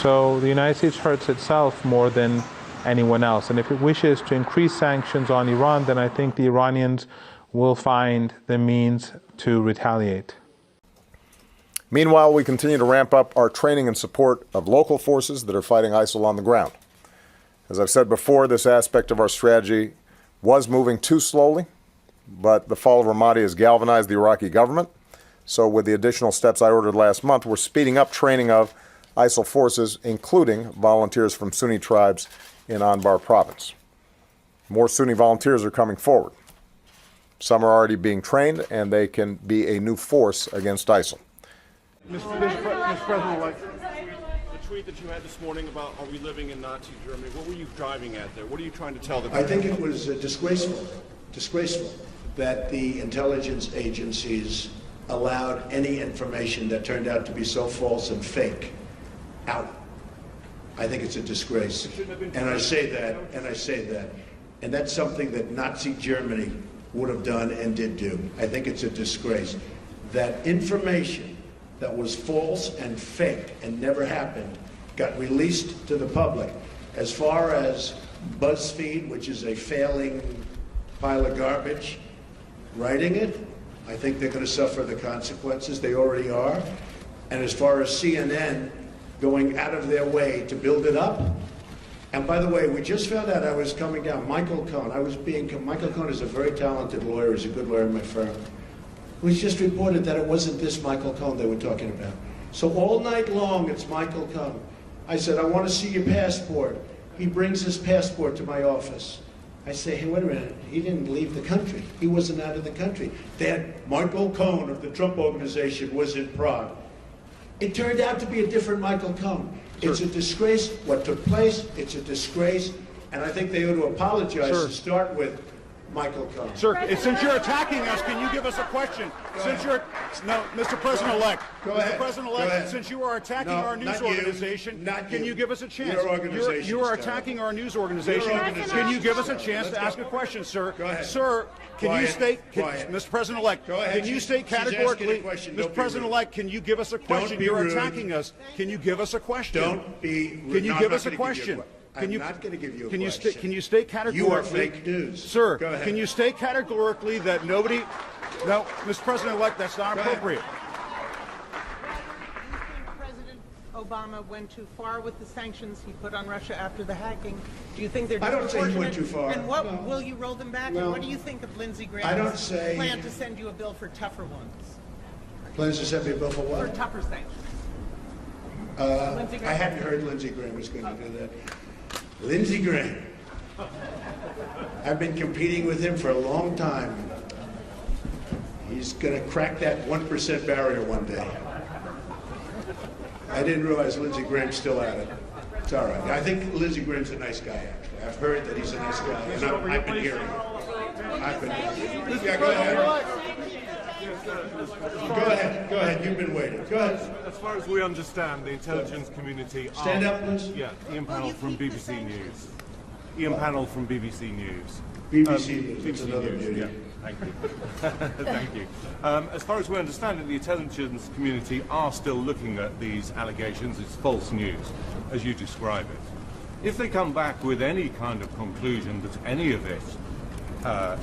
So the United States hurts itself more than anyone else. And if it wishes to increase sanctions on Iran, then I think the Iranians will find the means to retaliate. Meanwhile, we continue to ramp up our training and support of local forces that are fighting ISIL on the ground. As I've said before, this aspect of our strategy was moving too slowly, but the fall of Ramadi has galvanized the Iraqi government. So with the additional steps I ordered last month, we're speeding up training of ISIL forces, including volunteers from Sunni tribes in Anbar province. More Sunni volunteers are coming forward. Some are already being trained, and they can be a new force against ISIL. Mr. President, like the tweet that you had this morning about are we living in Nazi Germany, what were you driving at there? What are you trying to tell the country? I think it was disgraceful that the intelligence agencies allowed any information that turned out to be so false and fake out. I think it's a disgrace. And I say that, and that's something that Nazi Germany would have done and did do. I think it's a disgrace. That information that was false and fake and never happened got released to the public. As far as BuzzFeed, which is a failing pile of garbage, writing it, I think they're going to suffer the consequences. They already are. And as far as CNN going out of their way to build it up, and by the way, we just found out I was coming down. Michael Cohen, Michael Cohen is a very talented lawyer, he's a good lawyer in my firm. It was just reported that it wasn't this Michael Cohen they were talking about. So all night long, it's Michael Cohen. I said, I want to see your passport. He brings his passport to my office. I say, hey, wait a minute, he didn't leave the country. He wasn't out of the country. Michael Cohen of the Trump Organization was in Prague. It turned out to be a different Michael Cohen. It's a disgrace what took place. It's a disgrace. And I think they ought to apologize to start with Michael Cohen. Sir, since you're attacking us, can you give us a question? Mr. President-elect. Go ahead. Mr. President-elect, since you are attacking our news organization, can you give us a chance? Your organization. You are attacking our news organization. Can you give us a chance to ask a question, sir? Go ahead. Sir, can you state, Mr. President-elect, can you state categorically, Mr. President-elect, can you give us a question? You're attacking us. Can you give us a question? Don't be rude. Can you give us a question? I'm not going to give you a question. Can you state categorically? You are fake news. Sir, go ahead. Can you state categorically that nobody... No, Mr. President-elect, that's not appropriate. President Obama went too far with the sanctions he put on Russia after the hacking. Do you think they're I don't say he went disproportionate? too far. And what will you roll them back? And what do you think of Lindsey Graham's plan to send you a bill for tougher ones? Plans to send me a bill for what? For tougher sanctions. I hadn't heard Lindsey Graham was going to do that. Lindsey Graham. I've been competing with him for a long time. He's going to crack that 1% barrier one day. I didn't realize Lindsey Graham's still at it. It's all right. I think Lindsey Graham's a nice guy, actually. I've heard that he's a nice guy, and I've been hearing it. Yeah, go ahead. Go ahead. You've been waiting. Go ahead. As far as we understand, the intelligence community... Stand up, please. Yeah, Ian Pannell from BBC News. Ian Pannell from BBC News. BBC News, it's another News. beauty. Yeah, thank you. Thank you. As far as we understand it, the intelligence community are still looking at these allegations. It's false news, as you describe it. If they come back with any kind of conclusion that any of it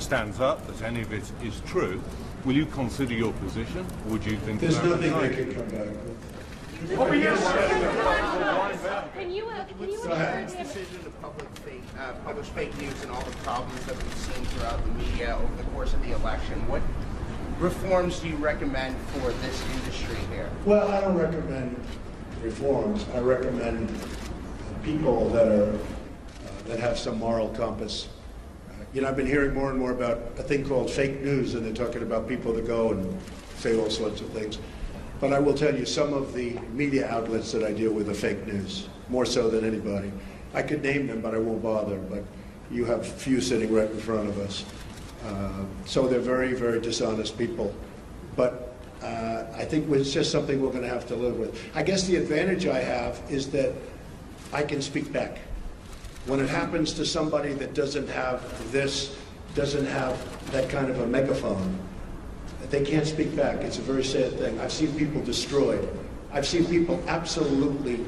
stands up, that any of it is true, will you consider your position? Would you think There's about nothing it? they can come back with. Over here. Can you ahead. this decision to publish fake news and all the problems that we've seen throughout the media over the course of the election? What reforms do you recommend for this industry here? Well, I don't recommend reforms. I recommend people that have some moral compass. I've been hearing more and more about a thing called fake news, and they're talking about people that go and say all sorts of things. But I will tell you, some of the media outlets that I deal with are fake news, more so than anybody. I could name them, but I won't bother. But you have a few sitting right in front of us. So they're very, very dishonest people. But I think it's just something we're going to have to live with. I guess the advantage I have is that I can speak back. When it happens to somebody that doesn't have that kind of a megaphone, they can't speak back. It's a very sad thing. I've seen people destroyed. I've seen people absolutely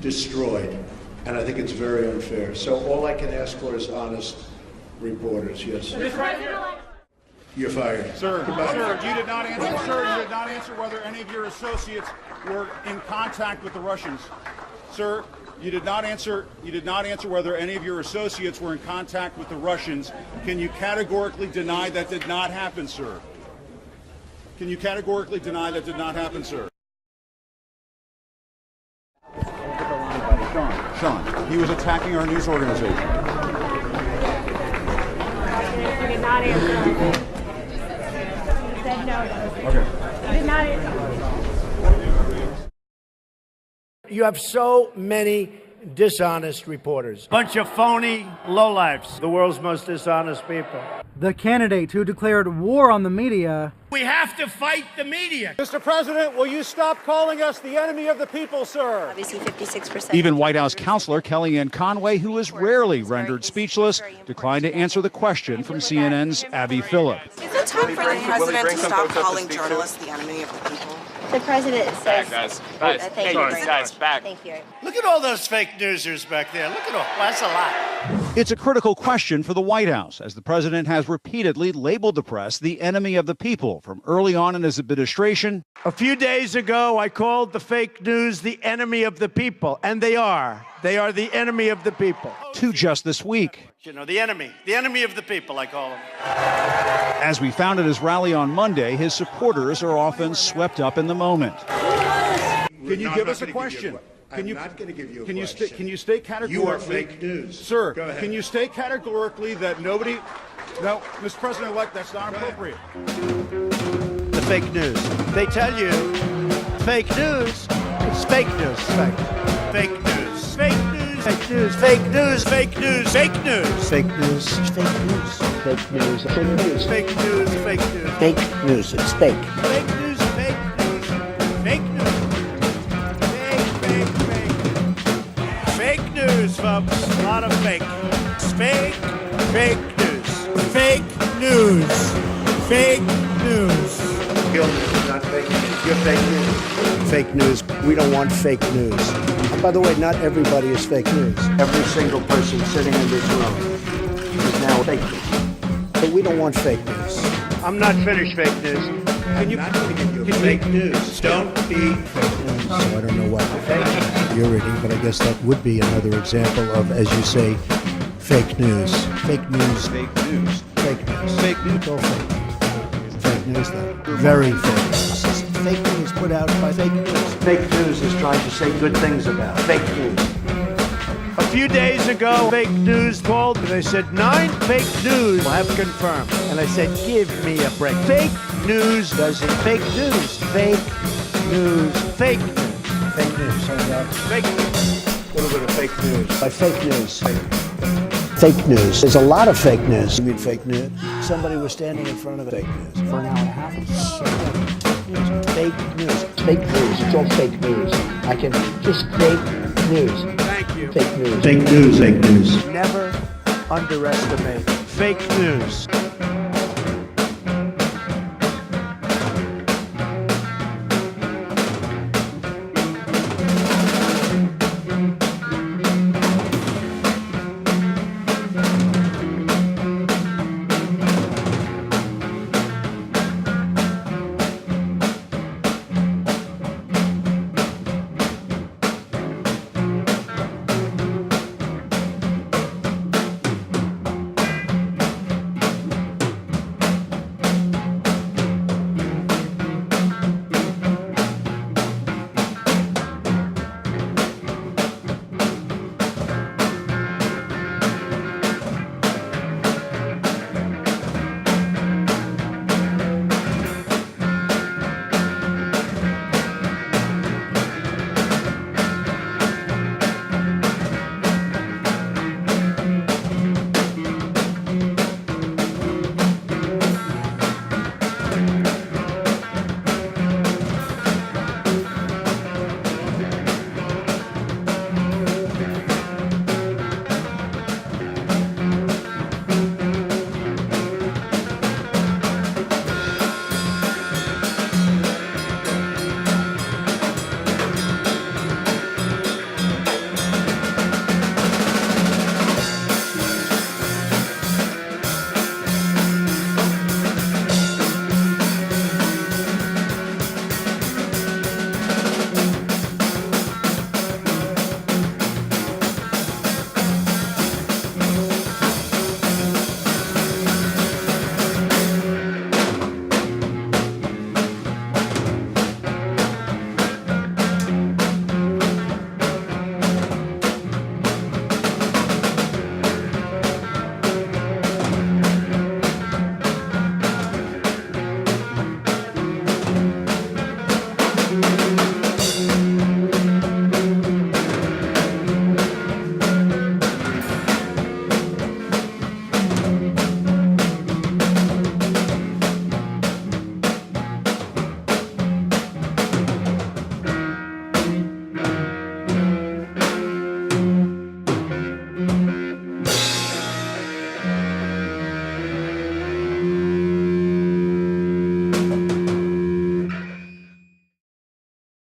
destroyed. And I think it's very unfair. So all I can ask for is honest reporters, yes. You're fired. Sir, you did not answer. Sir, you did not answer whether any of your associates were in contact with the Russians. Sir, you did not answer. You did not answer whether any of your associates were in contact with the Russians. Can you categorically deny that did not happen, sir? Can you categorically deny that did not happen, sir? Sean, he was attacking our news organization. He did not answer. He said no. Okay. He did not answer. You have so many dishonest reporters. Bunch of phony lowlifes. The world's most dishonest people. The candidate who declared war on the media. We have to fight the media. Mr. President, will you stop calling us the enemy of the people, sir? Obviously, 56%. Even White House counselor Kellyanne Conway, who is rarely rendered speechless, declined to answer the question from CNN's Abby Phillip. Is it time for the president to stop calling journalists the enemy of the people? The president says... Thank you. Look at all those fake newsers back there. Look at all. That's a lot. It's a critical question for the White House, as the president has repeatedly labeled the press the enemy of the people from early on in his administration. A few days ago, I called the fake news the enemy of the people, and they are. They are the enemy of the people. To just this week. The enemy of the people, I call them. As we found at his rally on Monday, his supporters are often swept up in the moment. Can you give us a question? Can you, not going to give you a can question. can you state categorically? You are fake news. Sir, Go ahead. can you state categorically that nobody... No, Mr. President-elect, that's not appropriate. The fake news. They tell you fake news. It's fake news. Fake news. Fake news. Fake news. Fake news. Fake news. Fake news. Fake news. Fake news. Fake news. Fake news. Fake news. Fake news. Fake news. It's fake. Fake news. Fake news. Fake news. Fake news, folks. A lot of fake. It's fake. Fake news. Fake news. Fake news. Not fake news. You're fake news. Fake news. We don't want fake news. And by the way, not everybody is fake news. Every single person sitting in this room is now fake news. But we don't want fake news. I'm not finished fake news. I'm not going to give you fake news. Don't be fake news. So I don't know what you're reading, but I guess that would be another example of, as you say, fake news. Fake news. Fake news. Fake news. Fake news. It's all fake. Fake news, though. Very fake. This is fake news put out by fake news. Fake news is trying to say good things about fake news. A few days ago, fake news called and they said 9 fake news will have confirmed. And I said, give me a break. Fake news doesn't fake news. Fake news. Fake news. Fake news. Fake news. A little bit of fake news. By fake news. Fake news. There's a lot of fake news. You mean fake news? Somebody was standing in front of fake news for an hour and a half. Fake news. Fake news. It's all fake news. I can just fake news. Thank you. Fake news. Fake news. Fake news. Never underestimate fake news.